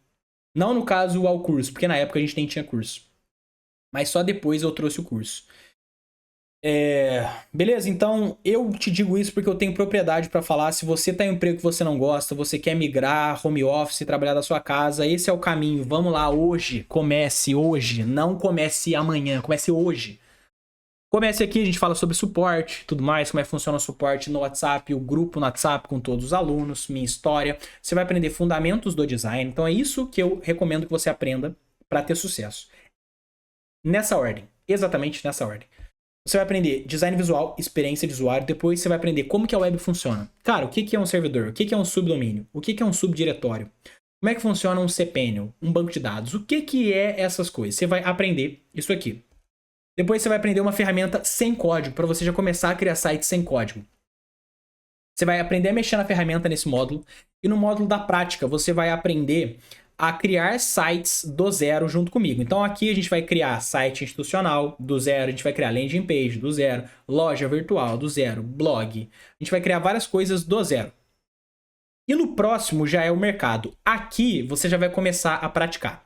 Não no caso ao curso, porque na época a gente nem tinha curso. Mas só depois eu trouxe o curso. Beleza, então eu te digo isso porque eu tenho propriedade pra falar. Se você tá em um emprego que você não gosta, você quer migrar, home office, trabalhar da sua casa, esse é o caminho. Vamos lá, hoje. Comece hoje. Não comece amanhã, comece hoje. Comece aqui, a gente fala sobre suporte, tudo mais, como é que funciona o suporte no WhatsApp, o grupo no WhatsApp com todos os alunos, minha história. Você vai aprender fundamentos do design. Então é isso que eu recomendo que você aprenda para ter sucesso. Nessa ordem, exatamente nessa ordem. Você vai aprender design visual, experiência de usuário, depois você vai aprender como que a web funciona. Cara, o que é um servidor? O que é um subdomínio? O que é um subdiretório? Como é que funciona um cPanel, um banco de dados? O que é essas coisas? Você vai aprender isso aqui. Depois você vai aprender uma ferramenta sem código, para você já começar a criar sites sem código. Você vai aprender a mexer na ferramenta nesse módulo. E no módulo da prática, você vai aprender a criar sites do zero junto comigo. Então aqui a gente vai criar site institucional do zero, a gente vai criar landing page do zero, loja virtual do zero, blog. A gente vai criar várias coisas do zero. E no próximo já é o mercado. Aqui você já vai começar a praticar.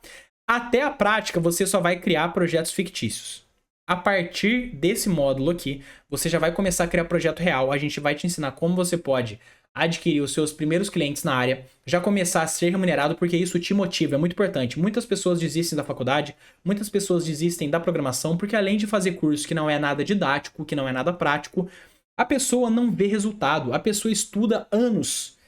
Até a prática você só vai criar projetos fictícios. A partir desse módulo aqui, você já vai começar a criar projeto real. A gente vai te ensinar como você pode adquirir os seus primeiros clientes na área, já começar a ser remunerado, porque isso te motiva, é muito importante. Muitas pessoas desistem da faculdade, muitas pessoas desistem da programação, porque além de fazer curso que não é nada didático, que não é nada prático, a pessoa não vê resultado, a pessoa estuda anos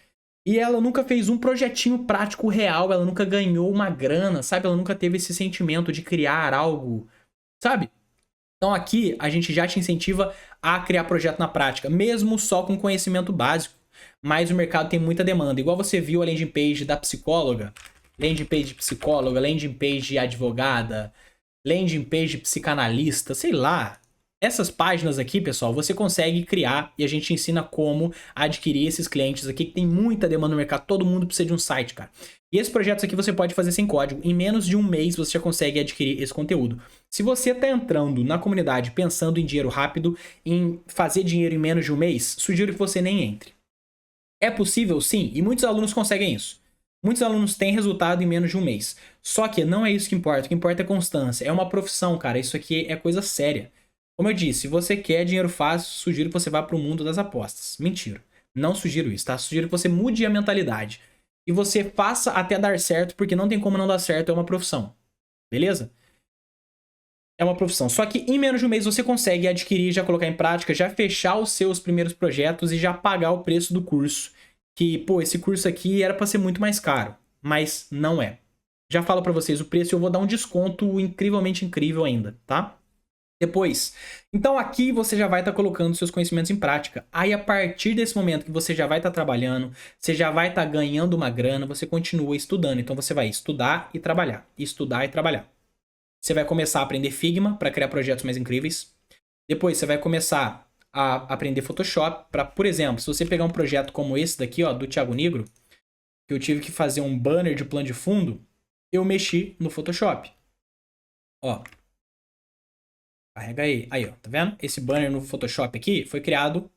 e ela nunca fez um projetinho prático real, ela nunca ganhou uma grana, sabe? Ela nunca teve esse sentimento de criar algo, sabe? Então aqui a gente já te incentiva a criar projeto na prática, mesmo só com conhecimento básico, mas o mercado tem muita demanda. Igual você viu a landing page da psicóloga, landing page de psicóloga, landing page de advogada, landing page de psicanalista, sei lá. Essas páginas aqui, pessoal, você consegue criar e a gente ensina como adquirir esses clientes aqui, que tem muita demanda no mercado, todo mundo precisa de um site, cara. E esses projetos aqui você pode fazer sem código. Em menos de um mês você já consegue adquirir esse conteúdo. Se você está entrando na comunidade pensando em dinheiro rápido, em fazer dinheiro em menos de um mês, sugiro que você nem entre. É possível, sim, e muitos alunos conseguem isso. Muitos alunos têm resultado em menos de um mês. Só que não é isso que importa. O que importa é constância. É uma profissão, cara. Isso aqui é coisa séria. Como eu disse, se você quer dinheiro fácil, sugiro que você vá para o mundo das apostas. Mentira. Não sugiro isso, tá? Sugiro que você mude a mentalidade. E você faça até dar certo, porque não tem como não dar certo, é uma profissão. Beleza? É uma profissão. Só que em menos de um mês você consegue adquirir, já colocar em prática, já fechar os seus primeiros projetos e já pagar o preço do curso. Que, pô, esse curso aqui era para ser muito mais caro, mas não é. Já falo para vocês o preço e eu vou dar um desconto incrivelmente incrível ainda, tá? Depois, então aqui você já vai estar colocando seus conhecimentos em prática. Aí a partir desse momento que você já vai estar trabalhando, você já vai estar ganhando uma grana, você continua estudando. Então você vai estudar e trabalhar, estudar e trabalhar. Você vai começar a aprender Figma para criar projetos mais incríveis. Depois você vai começar a aprender Photoshop para, por exemplo, se você pegar um projeto como esse daqui, ó, do Thiago Nigro, que eu tive que fazer um banner de plano de fundo, eu mexi no Photoshop. Ó. Carrega aí. Aí, ó. Tá vendo? Esse banner no Photoshop aqui foi criado.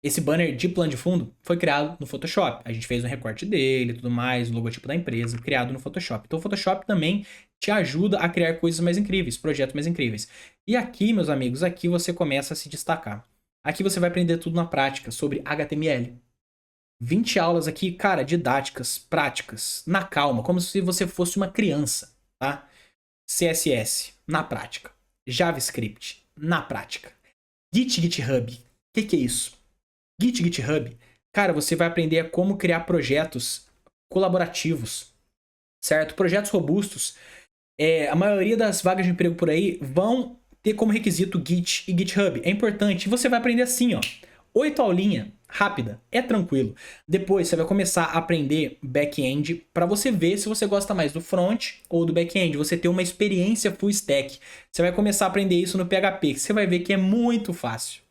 Esse banner de plano de fundo foi criado no Photoshop. A gente fez um recorte dele e tudo mais, o logotipo da empresa, criado no Photoshop. Então o Photoshop também te ajuda a criar coisas mais incríveis, projetos mais incríveis. E aqui, meus amigos, aqui você começa a se destacar. Aqui você vai aprender tudo na prática sobre HTML. 20 aulas aqui, cara, didáticas, práticas, na calma, como se você fosse uma criança, tá? CSS, na prática. JavaScript, na prática. GitHub, o que é isso? GitHub, cara, você vai aprender a como criar projetos colaborativos, certo? Projetos robustos. A maioria das vagas de emprego por aí vão ter como requisito Git e GitHub. É importante. E você vai aprender assim, ó. 8 aulinhas. rápida, é tranquilo. Depois você vai começar a aprender back-end para você ver se você gosta mais do front ou do back-end, você ter uma experiência full stack. Você vai começar a aprender isso no PHP, que você vai ver que é muito fácil.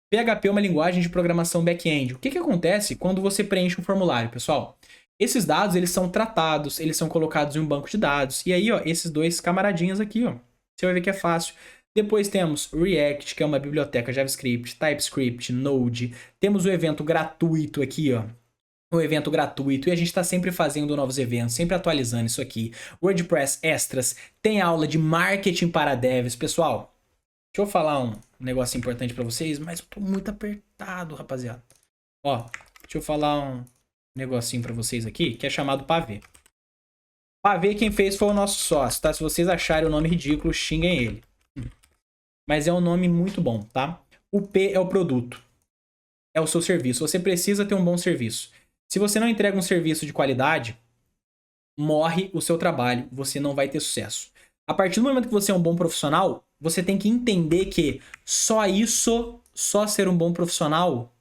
PHP é uma linguagem de programação back-end. O que acontece quando você preenche um formulário, pessoal? Esses dados, eles são tratados, eles são colocados em um banco de dados. E aí, ó, esses dois camaradinhos aqui, ó, você vai ver que é fácil. Depois temos React, que é uma biblioteca JavaScript, TypeScript, Node. Temos o evento gratuito aqui, ó. O evento gratuito. E a gente está sempre fazendo novos eventos, sempre atualizando isso aqui. WordPress Extras. Tem aula de marketing para devs. Pessoal, deixa eu falar um negócio importante para vocês, mas eu tô muito apertado, rapaziada. Ó, deixa eu falar um negocinho para vocês aqui, que é chamado Pavê. Pavê quem fez foi o nosso sócio, tá? Se vocês acharem o nome ridículo, xinguem ele. Mas é um nome muito bom, tá? O P é o produto. É o seu serviço. Você precisa ter um bom serviço. Se você não entrega um serviço de qualidade, morre o seu trabalho. Você não vai ter sucesso. A partir do momento que você é um bom profissional, você tem que entender que só ser um bom profissional,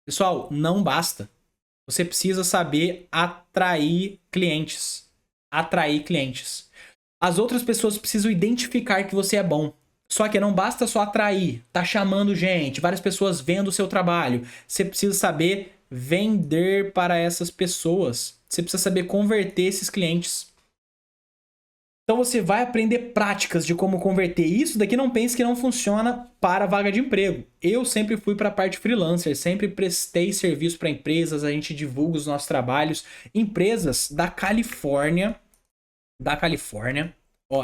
pessoal, não basta. Você precisa saber atrair clientes. Atrair clientes. As outras pessoas precisam identificar que você é bom. Só que não basta só atrair, tá chamando gente, várias pessoas vendo o seu trabalho. Você precisa saber vender para essas pessoas. Você precisa saber converter esses clientes. Então você vai aprender práticas de como converter. Isso daqui não pense que não funciona para vaga de emprego. Eu sempre fui para a parte freelancer, sempre prestei serviço para empresas, a gente divulga os nossos trabalhos. Empresas da Califórnia,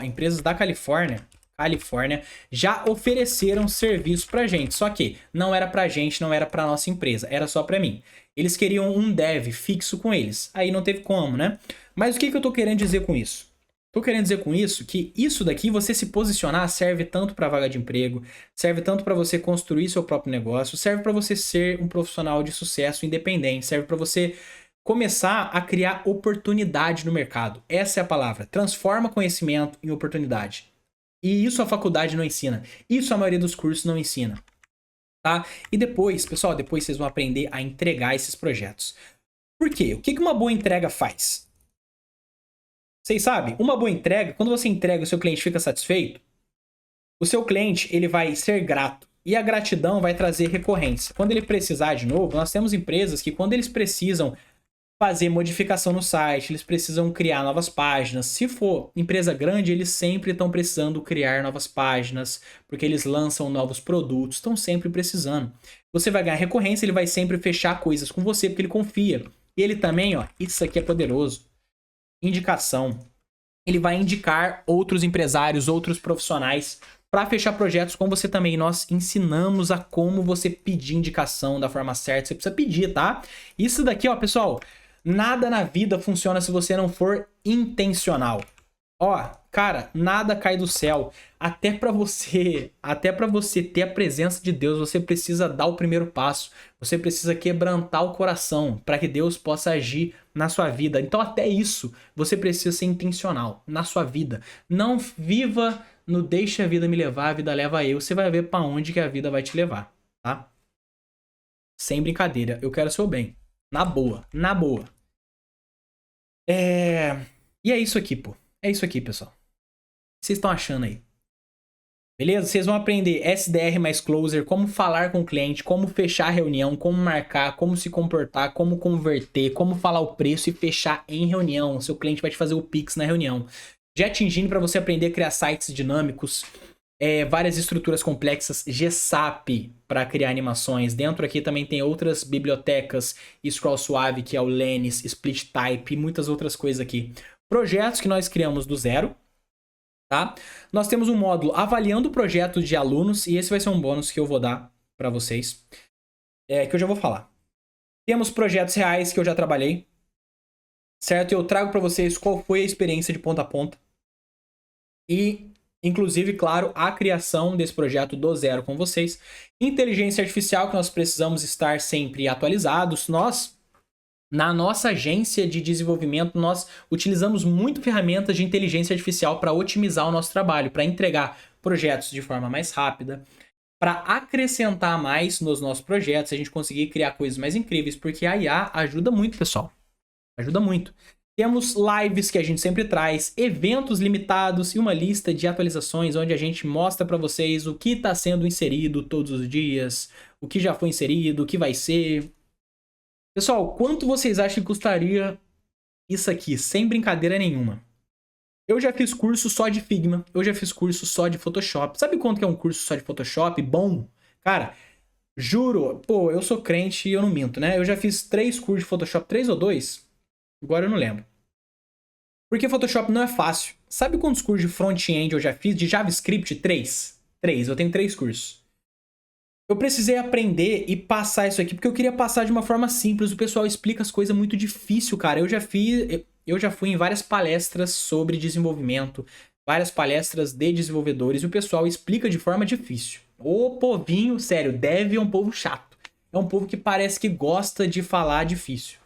empresas da Califórnia já ofereceram serviço pra gente, só que não era pra gente, não era pra nossa empresa, era só pra mim. Eles queriam um dev fixo com eles, aí não teve como, né? Mas o que eu tô querendo dizer com isso? Tô querendo dizer com isso que isso daqui, você se posicionar, serve tanto pra vaga de emprego, serve tanto pra você construir seu próprio negócio, serve pra você ser um profissional de sucesso independente, serve pra você começar a criar oportunidade no mercado. Essa é a palavra. Transforma conhecimento em oportunidade. E isso a faculdade não ensina. Isso a maioria dos cursos não ensina. Tá? E depois, pessoal, depois vocês vão aprender a entregar esses projetos. Por quê? O que uma boa entrega faz? Vocês sabem? Uma boa entrega, quando você entrega e o seu cliente fica satisfeito, o seu cliente ele vai ser grato. E a gratidão vai trazer recorrência. Quando ele precisar de novo, nós temos empresas que quando eles precisam fazer modificação no site, eles precisam criar novas páginas. Se for empresa grande, eles sempre estão precisando criar novas páginas, porque eles lançam novos produtos, estão sempre precisando. Você vai ganhar recorrência, ele vai sempre fechar coisas com você, porque ele confia. E ele também, ó, isso aqui é poderoso. Indicação. Ele vai indicar outros empresários, outros profissionais para fechar projetos com você também. Nós ensinamos a como você pedir indicação da forma certa. Você precisa pedir, tá? Isso daqui, ó, pessoal, nada na vida funciona se você não for intencional. Ó, cara, nada cai do céu. Até pra você ter a presença de Deus, você precisa dar o primeiro passo. Você precisa quebrantar o coração para que Deus possa agir na sua vida. Então, até isso, você precisa ser intencional na sua vida. Não viva no deixa a vida me levar, a vida leva eu. Você vai ver para onde que a vida vai te levar, tá? Sem brincadeira, eu quero seu bem. Na boa, na boa. E é isso aqui, pô. É isso aqui, pessoal. O que vocês estão achando aí? Beleza? Vocês vão aprender SDR mais Closer, como falar com o cliente, como fechar a reunião, como marcar, como se comportar, como converter, como falar o preço e fechar em reunião. O seu cliente vai te fazer o Pix na reunião. Jet Engine para você aprender a criar sites dinâmicos. Várias estruturas complexas. GSAP para criar animações. Dentro aqui também tem outras bibliotecas. Scroll Suave, que é o Lenis, Split Type e muitas outras coisas aqui. Projetos que nós criamos do zero. Tá? Nós temos um módulo avaliando projetos de alunos, e esse vai ser um bônus que eu vou dar para vocês, que eu já vou falar. Temos projetos reais que eu já trabalhei, certo? Eu trago para vocês qual foi a experiência de ponta a ponta e, inclusive, claro, a criação desse projeto do zero com vocês. Inteligência artificial, que nós precisamos estar sempre atualizados. Na nossa agência de desenvolvimento, nós utilizamos muito ferramentas de inteligência artificial para otimizar o nosso trabalho, para entregar projetos de forma mais rápida. para acrescentar mais nos nossos projetos, a gente conseguir criar coisas mais incríveis, porque a IA ajuda muito, pessoal. Ajuda muito. Temos lives que a gente sempre traz, eventos limitados e uma lista de atualizações onde a gente mostra para vocês o que está sendo inserido todos os dias, o que já foi inserido, o que vai ser. Pessoal, quanto vocês acham que custaria isso aqui, sem brincadeira nenhuma? Eu já fiz curso só de Figma, eu já fiz curso só de Photoshop. Sabe quanto que é um curso só de Photoshop? Bom, cara, juro, pô, eu sou crente e eu não minto, né? Eu já fiz 3 cursos de Photoshop, 3 ou 2? Agora eu não lembro. Porque Photoshop não é fácil. Sabe quantos cursos de front-end eu já fiz? De JavaScript? 3. 3, eu tenho 3 cursos. Eu precisei aprender e passar isso aqui, porque eu queria passar de uma forma simples. O pessoal explica as coisas muito difícil, cara. Eu já fui em várias palestras sobre desenvolvimento, várias palestras de desenvolvedores, e o pessoal explica de forma difícil. O povinho, sério, dev é um povo chato. É um povo que parece que gosta de falar difícil.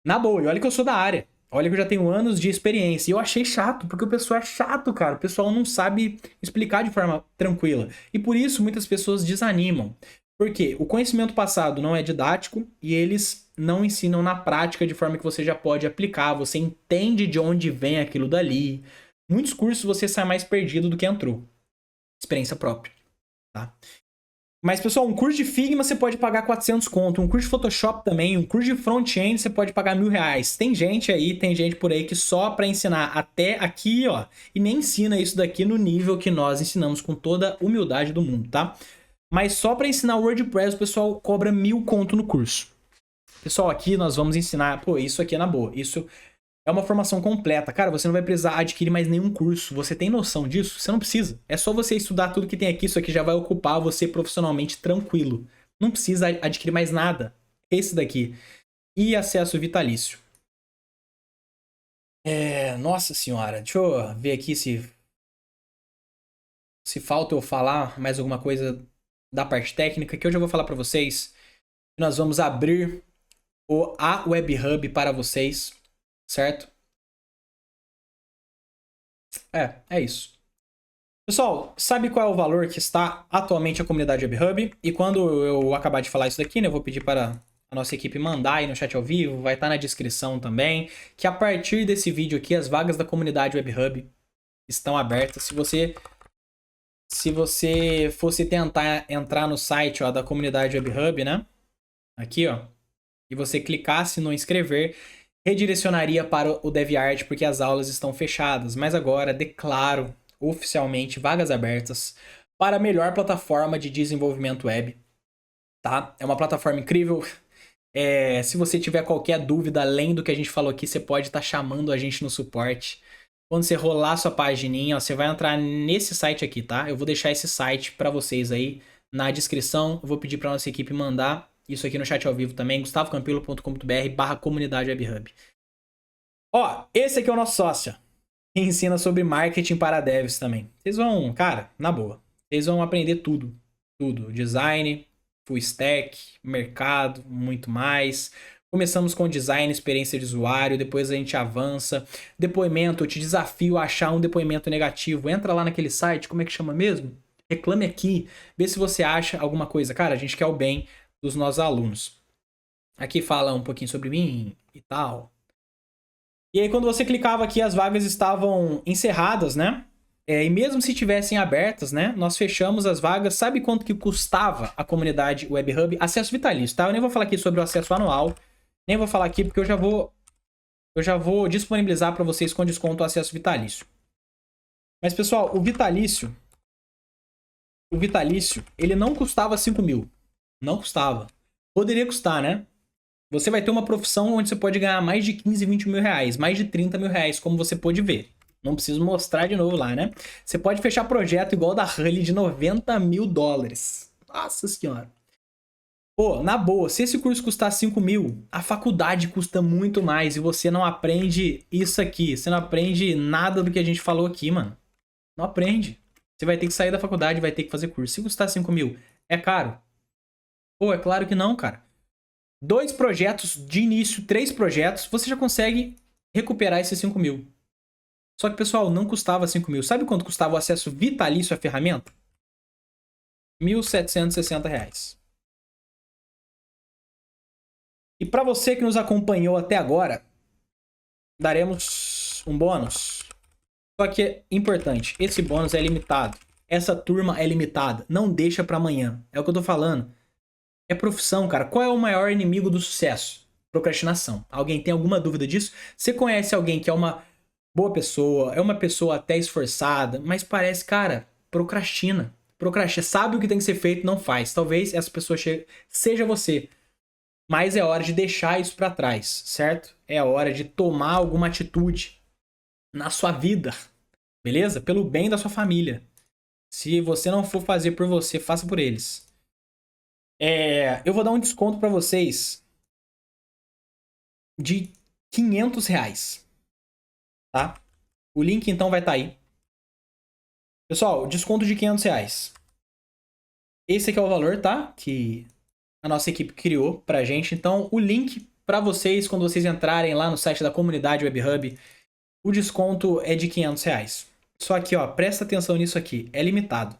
Na boa, e olha que eu sou da área. Olha que eu já tenho anos de experiência. E eu achei chato, porque o pessoal é chato, cara. O pessoal não sabe explicar de forma tranquila. E por isso muitas pessoas desanimam. Porque o conhecimento passado não é didático e eles não ensinam na prática de forma que você já pode aplicar. Você entende de onde vem aquilo dali. Muitos cursos você sai mais perdido do que entrou. Experiência própria, tá? Mas, pessoal, um curso de Figma você pode pagar 400 conto, um curso de Photoshop também, um curso de front-end você pode pagar R$1.000. Tem gente por aí que só para ensinar até aqui, ó, e nem ensina isso daqui no nível que nós ensinamos com toda a humildade do mundo, tá? Mas só para ensinar o WordPress o pessoal cobra 1.000 conto no curso. Pessoal, aqui nós vamos ensinar, pô, isso aqui é na boa, isso é uma formação completa. Cara, você não vai precisar adquirir mais nenhum curso. Você tem noção disso? Você não precisa. É só você estudar tudo que tem aqui. Isso aqui já vai ocupar você profissionalmente tranquilo. Não precisa adquirir mais nada. Esse daqui. E acesso vitalício. Nossa senhora. Deixa eu ver aqui se falta eu falar mais alguma coisa da parte técnica, que eu já vou falar para vocês. Nós vamos abrir a Web Hub para vocês. Certo? É isso. Pessoal, sabe qual é o valor que está atualmente a comunidade Web Hub? E quando eu acabar de falar isso daqui, né, eu vou pedir para a nossa equipe mandar aí no chat ao vivo, vai estar na descrição também, que a partir desse vídeo aqui, as vagas da comunidade Web Hub estão abertas. Se você fosse tentar entrar no site, ó, da comunidade Web Hub, né, aqui, ó, e você clicasse no inscrever, redirecionaria para o DeviArt porque as aulas estão fechadas. Mas agora declaro oficialmente vagas abertas para a melhor plataforma de desenvolvimento web. Tá? É uma plataforma incrível. Se você tiver qualquer dúvida além do que a gente falou aqui, você pode estar chamando a gente no suporte. Quando você rolar sua pagininha, ó, você vai entrar nesse site aqui, tá? Eu vou deixar esse site para vocês aí na descrição. Eu vou pedir para nossa equipe mandar isso aqui no chat ao vivo também, gustavocampelo.com.br/comunidade WebHub. Ó, esse aqui é o nosso sócio, que ensina sobre marketing para devs também. Vocês vão, cara, na boa, vocês vão aprender tudo. Tudo, design, full stack, mercado, muito mais. Começamos com design, experiência de usuário, depois a gente avança. Depoimento, eu te desafio a achar um depoimento negativo. Entra lá naquele site, como é que chama mesmo? Reclame aqui, vê se você acha alguma coisa. Cara, a gente quer o bem dos nossos alunos. Aqui fala um pouquinho sobre mim e tal. E aí quando você clicava aqui, as vagas estavam encerradas, né? E mesmo se tivessem abertas, né? Nós fechamos as vagas. Sabe quanto que custava a comunidade Web Hub? Acesso vitalício, tá? Eu nem vou falar aqui sobre o acesso anual. Nem vou falar aqui porque eu já vou disponibilizar para vocês com desconto o acesso vitalício. Mas, pessoal, o vitalício, ele não custava 5.000. Não custava. Poderia custar, né? Você vai ter uma profissão onde você pode ganhar mais de 15, 20 mil reais, mais de 30 mil reais, como você pode ver. Não preciso mostrar de novo lá, né? Você pode fechar projeto igual da Hully de 90 mil dólares. Nossa senhora. Pô, na boa, se esse curso custar 5.000, a faculdade custa muito mais e você não aprende isso aqui. Você não aprende nada do que a gente falou aqui, mano. Não aprende. Você vai ter que sair da faculdade e vai ter que fazer curso. Se custar 5.000, é caro? Pô, é claro que não, cara. 2 projetos de início, 3 projetos, você já consegue recuperar esses 5.000. Só que, pessoal, não custava 5.000. Sabe quanto custava o acesso vitalício à ferramenta? R$ 1.760. E para você que nos acompanhou até agora, daremos um bônus. Só que é importante, esse bônus é limitado. Essa turma é limitada. Não deixa para amanhã. É o que eu tô falando. É profissão, cara. Qual é o maior inimigo do sucesso? Procrastinação. Alguém tem alguma dúvida disso? Você conhece alguém que é uma boa pessoa, é uma pessoa até esforçada, mas parece, cara, procrastina. Procrastina. Sabe o que tem que ser feito, não faz. Talvez essa pessoa seja você. Mas é hora de deixar isso para trás, certo? É hora de tomar alguma atitude na sua vida, beleza? Pelo bem da sua família. Se você não for fazer por você, faça por eles. Eu vou dar um desconto para vocês de R$ 500, tá? O link então vai estar aí. Pessoal, desconto de R$ 500. Esse aqui é o valor, tá? Que a nossa equipe criou pra gente. Então, o link para vocês, quando vocês entrarem lá no site da comunidade WebHub, o desconto é de R$ 500. Só que, ó, presta atenção nisso aqui. É limitado.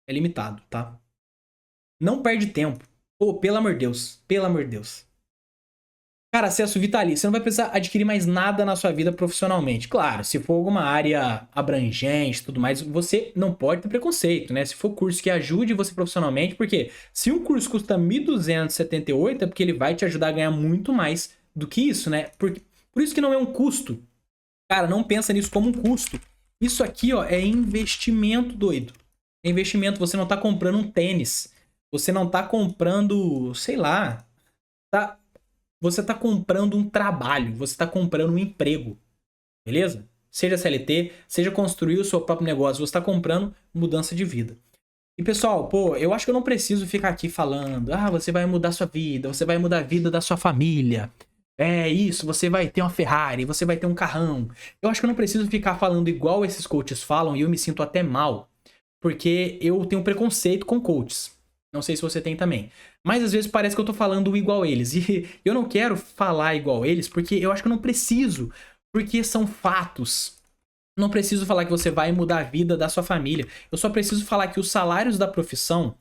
É limitado, tá? Não perde tempo. Pô, pelo amor de Deus. Pelo amor de Deus. Cara, acesso vitalício. Você não vai precisar adquirir mais nada na sua vida profissionalmente. Claro, se for alguma área abrangente e tudo mais, você não pode ter preconceito, né? Se for curso que ajude você profissionalmente, porque se um curso custa R$ 1.278, é porque ele vai te ajudar a ganhar muito mais do que isso, né? Por isso que não é um custo. Cara, não pensa nisso como um custo. Isso aqui, ó, é investimento, doido. É investimento. Você não tá comprando um tênis. Você não tá comprando, sei lá, você tá comprando um trabalho, você tá comprando um emprego, beleza? Seja CLT, seja construir o seu próprio negócio, você tá comprando mudança de vida. E pessoal, pô, eu acho que eu não preciso ficar aqui falando, você vai mudar sua vida, você vai mudar a vida da sua família. É isso, você vai ter uma Ferrari, você vai ter um carrão. Eu acho que eu não preciso ficar falando igual esses coaches falam e eu me sinto até mal, porque eu tenho preconceito com coaches. Não sei se você tem também. Mas às vezes parece que eu tô falando igual eles. E eu não quero falar igual eles porque eu acho que eu não preciso. Porque são fatos. Não preciso falar que você vai mudar a vida da sua família. Eu só preciso falar que os salários da profissão,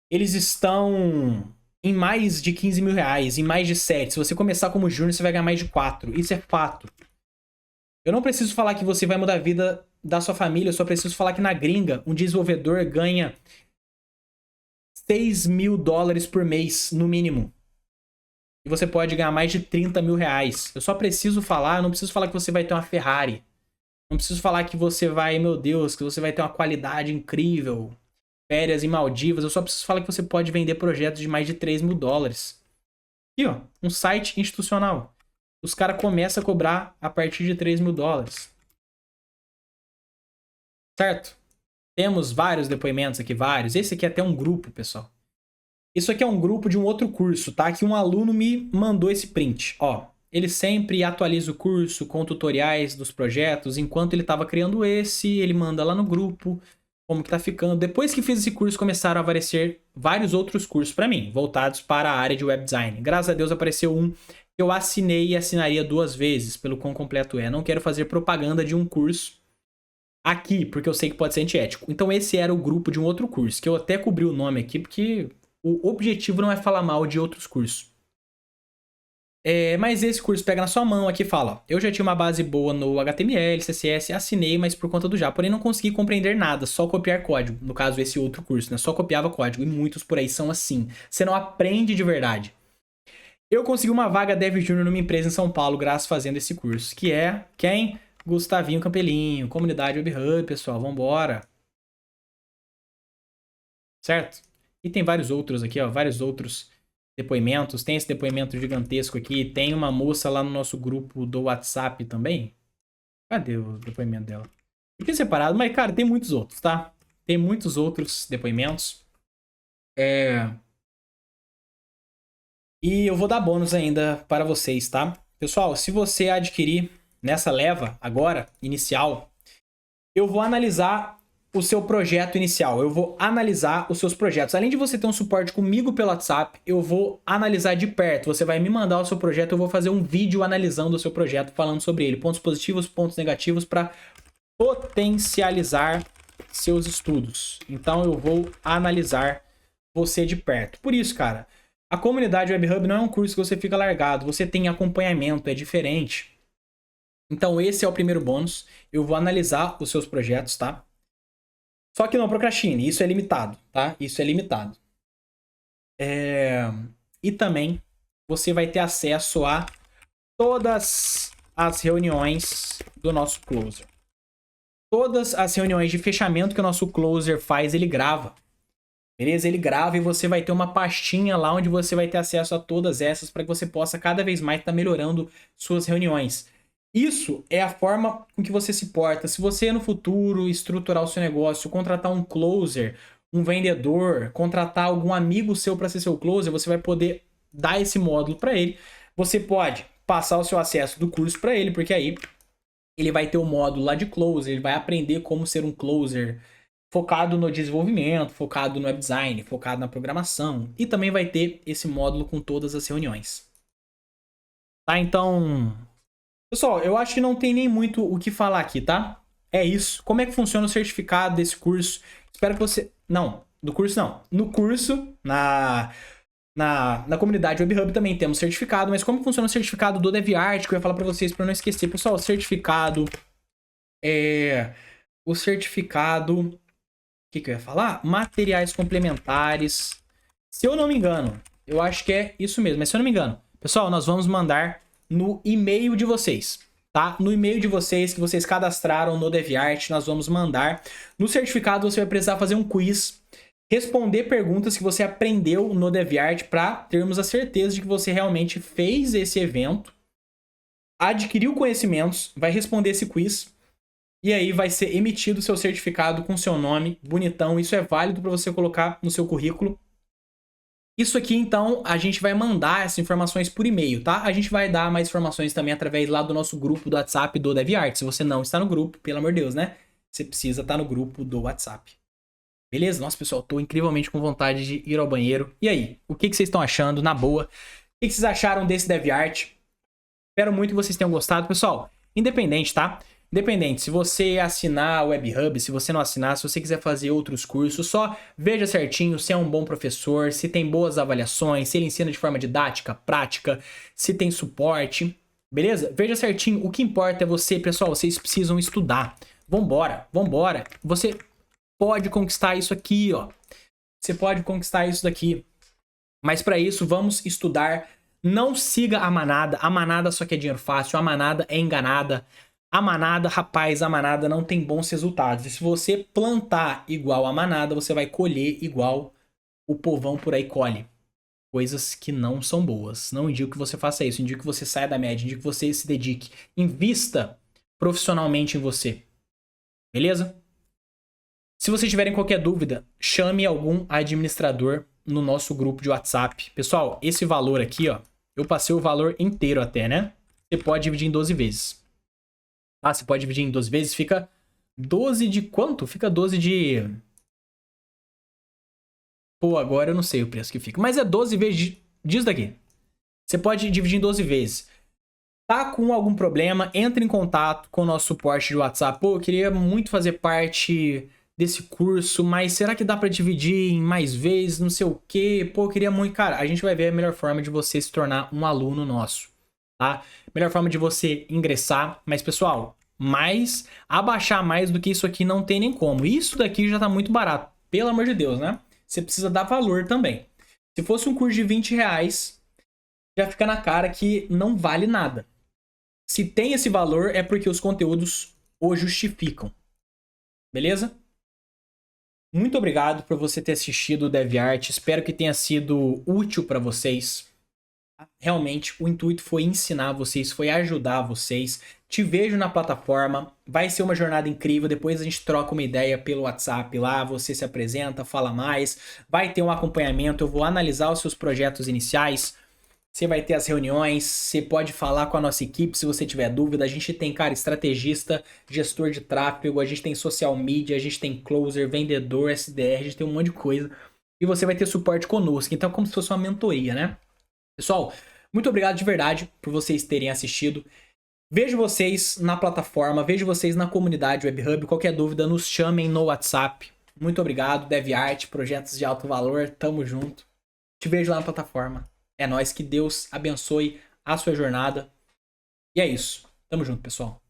eles estão em mais de R$ 15.000, em mais de 7. Se você começar como júnior, você vai ganhar mais de 4. Isso é fato. Eu não preciso falar que você vai mudar a vida da sua família. Eu só preciso falar que na gringa, um desenvolvedor ganha $6.000 por mês, no mínimo. E você pode ganhar mais de R$ 30.000. Eu só preciso falar, eu não preciso falar que você vai ter uma Ferrari. Não preciso falar que você vai, meu Deus, que você vai ter uma qualidade incrível. Férias em Maldivas. Eu só preciso falar que você pode vender projetos de mais de $3.000. Aqui, ó, um site institucional. Os caras começam a cobrar a partir de $3.000. Certo? Temos vários depoimentos aqui, vários. Esse aqui é até um grupo, pessoal. Isso aqui é um grupo de um outro curso, tá? Que um aluno me mandou esse print. Ó, ele sempre atualiza o curso com tutoriais dos projetos. Enquanto ele estava criando esse, ele manda lá no grupo como que tá ficando. Depois que fiz esse curso, começaram a aparecer vários outros cursos para mim, voltados para a área de web design. Graças a Deus apareceu um que eu assinei e assinaria 2 vezes, pelo quão completo é. Não quero fazer propaganda de um curso aqui, porque eu sei que pode ser antiético. Então esse era o grupo de um outro curso, que eu até cobri o nome aqui, porque o objetivo não é falar mal de outros cursos. Mas esse curso pega na sua mão aqui e fala, ó, eu já tinha uma base boa no HTML, CSS, assinei, mas por conta do Java, porém não consegui compreender nada, só copiar código. No caso, esse outro curso, né? Só copiava código, e muitos por aí são assim. Você não aprende de verdade. Eu consegui uma vaga Dev Júnior numa empresa em São Paulo, graças a fazendo esse curso, que é quem? Gustavinho Campelinho, comunidade WebHub, pessoal, vambora. Certo? E tem vários outros aqui, ó, vários outros depoimentos. Tem esse depoimento gigantesco aqui. Tem uma moça lá no nosso grupo do WhatsApp também. Cadê o depoimento dela? Fiquei separado, mas, cara, tem muitos outros, tá? Tem muitos outros depoimentos. E eu vou dar bônus ainda para vocês, tá? Pessoal, se você adquirir nessa leva agora, inicial, eu vou analisar o seu projeto inicial. Eu vou analisar os seus projetos. Além de você ter um suporte comigo pelo WhatsApp, eu vou analisar de perto. Você vai me mandar o seu projeto, eu vou fazer um vídeo analisando o seu projeto, falando sobre ele. Pontos positivos, pontos negativos, para potencializar seus estudos. Então eu vou analisar você de perto. Por isso, cara, a comunidade Web Hub não é um curso que você fica largado. Você tem acompanhamento, é diferente. Então esse é o primeiro bônus. Eu vou analisar os seus projetos, tá? Só que não procrastine, isso é limitado, tá? Isso é limitado. E também você vai ter acesso a todas as reuniões do nosso closer. Todas as reuniões de fechamento que o nosso closer faz, ele grava. Beleza? Ele grava e você vai ter uma pastinha lá onde você vai ter acesso a todas essas para que você possa cada vez mais estar melhorando suas reuniões. Isso é a forma com que você se porta. Se você no futuro estruturar o seu negócio, contratar um closer, um vendedor, contratar algum amigo seu para ser seu closer, você vai poder dar esse módulo para ele. Você pode passar o seu acesso do curso para ele, porque aí ele vai ter o módulo lá de closer, ele vai aprender como ser um closer focado no desenvolvimento, focado no web design, focado na programação. E também vai ter esse módulo com todas as reuniões. Tá, então... Pessoal, eu acho que não tem nem muito o que falar aqui, tá? É isso. Como é que funciona o certificado desse curso? Espero que você... Não, do curso não. No curso, na comunidade Web Hub também temos certificado, mas como funciona o certificado do DeviArt, que eu ia falar pra vocês pra não esquecer. Pessoal, o certificado é... O certificado... O que eu ia falar? Materiais complementares. Se eu não me engano, eu acho que é isso mesmo, mas se eu não me engano, pessoal, nós vamos mandar no e-mail de vocês, tá? No e-mail de vocês, que vocês cadastraram no DeviArt, nós vamos mandar. No certificado você vai precisar fazer um quiz, responder perguntas que você aprendeu no DeviArt para termos a certeza de que você realmente fez esse evento, adquiriu conhecimentos, vai responder esse quiz e aí vai ser emitido o seu certificado com seu nome, bonitão. Isso é válido para você colocar no seu currículo. Isso aqui, então, a gente vai mandar essas informações por e-mail, tá? A gente vai dar mais informações também através lá do nosso grupo do WhatsApp do DeviArt. Se você não está no grupo, pelo amor de Deus, né? Você precisa estar no grupo do WhatsApp. Beleza? Nossa, pessoal, tô incrivelmente com vontade de ir ao banheiro. E aí? O que vocês estão achando, na boa? O que vocês acharam desse DeviArt? Espero muito que vocês tenham gostado. Pessoal, independente, tá? Independente, se você assinar o Web Hub, se você não assinar, se você quiser fazer outros cursos, só veja certinho se é um bom professor, se tem boas avaliações, se ele ensina de forma didática, prática, se tem suporte, beleza? Veja certinho, o que importa é você, pessoal, vocês precisam estudar. Vambora, vambora. Você pode conquistar isso aqui, ó. Você pode conquistar isso daqui. Mas para isso, vamos estudar. Não siga a manada só quer dinheiro fácil, a manada é enganada. A manada, rapaz, a manada não tem bons resultados. E se você plantar igual a manada, você vai colher igual o povão por aí colhe. Coisas que não são boas. Não indico que você faça isso. Indico que você saia da média. Indico que você se dedique. Invista profissionalmente em você. Beleza? Se vocês tiverem qualquer dúvida, chame algum administrador no nosso grupo de WhatsApp. Pessoal, esse valor aqui, ó, eu passei o valor inteiro até, né? Você pode dividir em 12 vezes. Ah, você pode dividir em 12 vezes, fica 12 de quanto? Fica 12 de... Pô, agora eu não sei o preço que fica. Mas é 12 vezes disso daqui. Você pode dividir em 12 vezes. Tá com algum problema, entre em contato com o nosso suporte de WhatsApp. Pô, eu queria muito fazer parte desse curso, mas será que dá pra dividir em mais vezes? Não sei o quê. Pô, eu queria muito... Cara, a gente vai ver a melhor forma de você se tornar um aluno nosso. Tá? Melhor forma de você ingressar. Mas, pessoal, abaixar mais do que isso aqui não tem nem como. Isso daqui já tá muito barato. Pelo amor de Deus, né? Você precisa dar valor também. Se fosse um curso de 20 reais, já fica na cara que não vale nada. Se tem esse valor, é porque os conteúdos o justificam. Beleza? Muito obrigado por você ter assistido o DeviArt. Espero que tenha sido útil para vocês. Realmente, o intuito foi ensinar vocês, foi ajudar vocês. Te vejo na plataforma, vai ser uma jornada incrível. Depois a gente troca uma ideia pelo WhatsApp lá, você se apresenta, fala mais. Vai ter um acompanhamento, eu vou analisar os seus projetos iniciais. Você vai ter as reuniões, você pode falar com a nossa equipe se você tiver dúvida. A gente tem, cara, estrategista, gestor de tráfego, a gente tem social media, a gente tem closer, vendedor, SDR, a gente tem um monte de coisa. E você vai ter suporte conosco, então é como se fosse uma mentoria, né? Pessoal, muito obrigado de verdade por vocês terem assistido. Vejo vocês na plataforma, vejo vocês na comunidade WebHub. Qualquer dúvida, nos chamem no WhatsApp. Muito obrigado, DevArt, projetos de alto valor, tamo junto. Te vejo lá na plataforma. É nóis, que Deus abençoe a sua jornada. E é isso. Tamo junto, pessoal.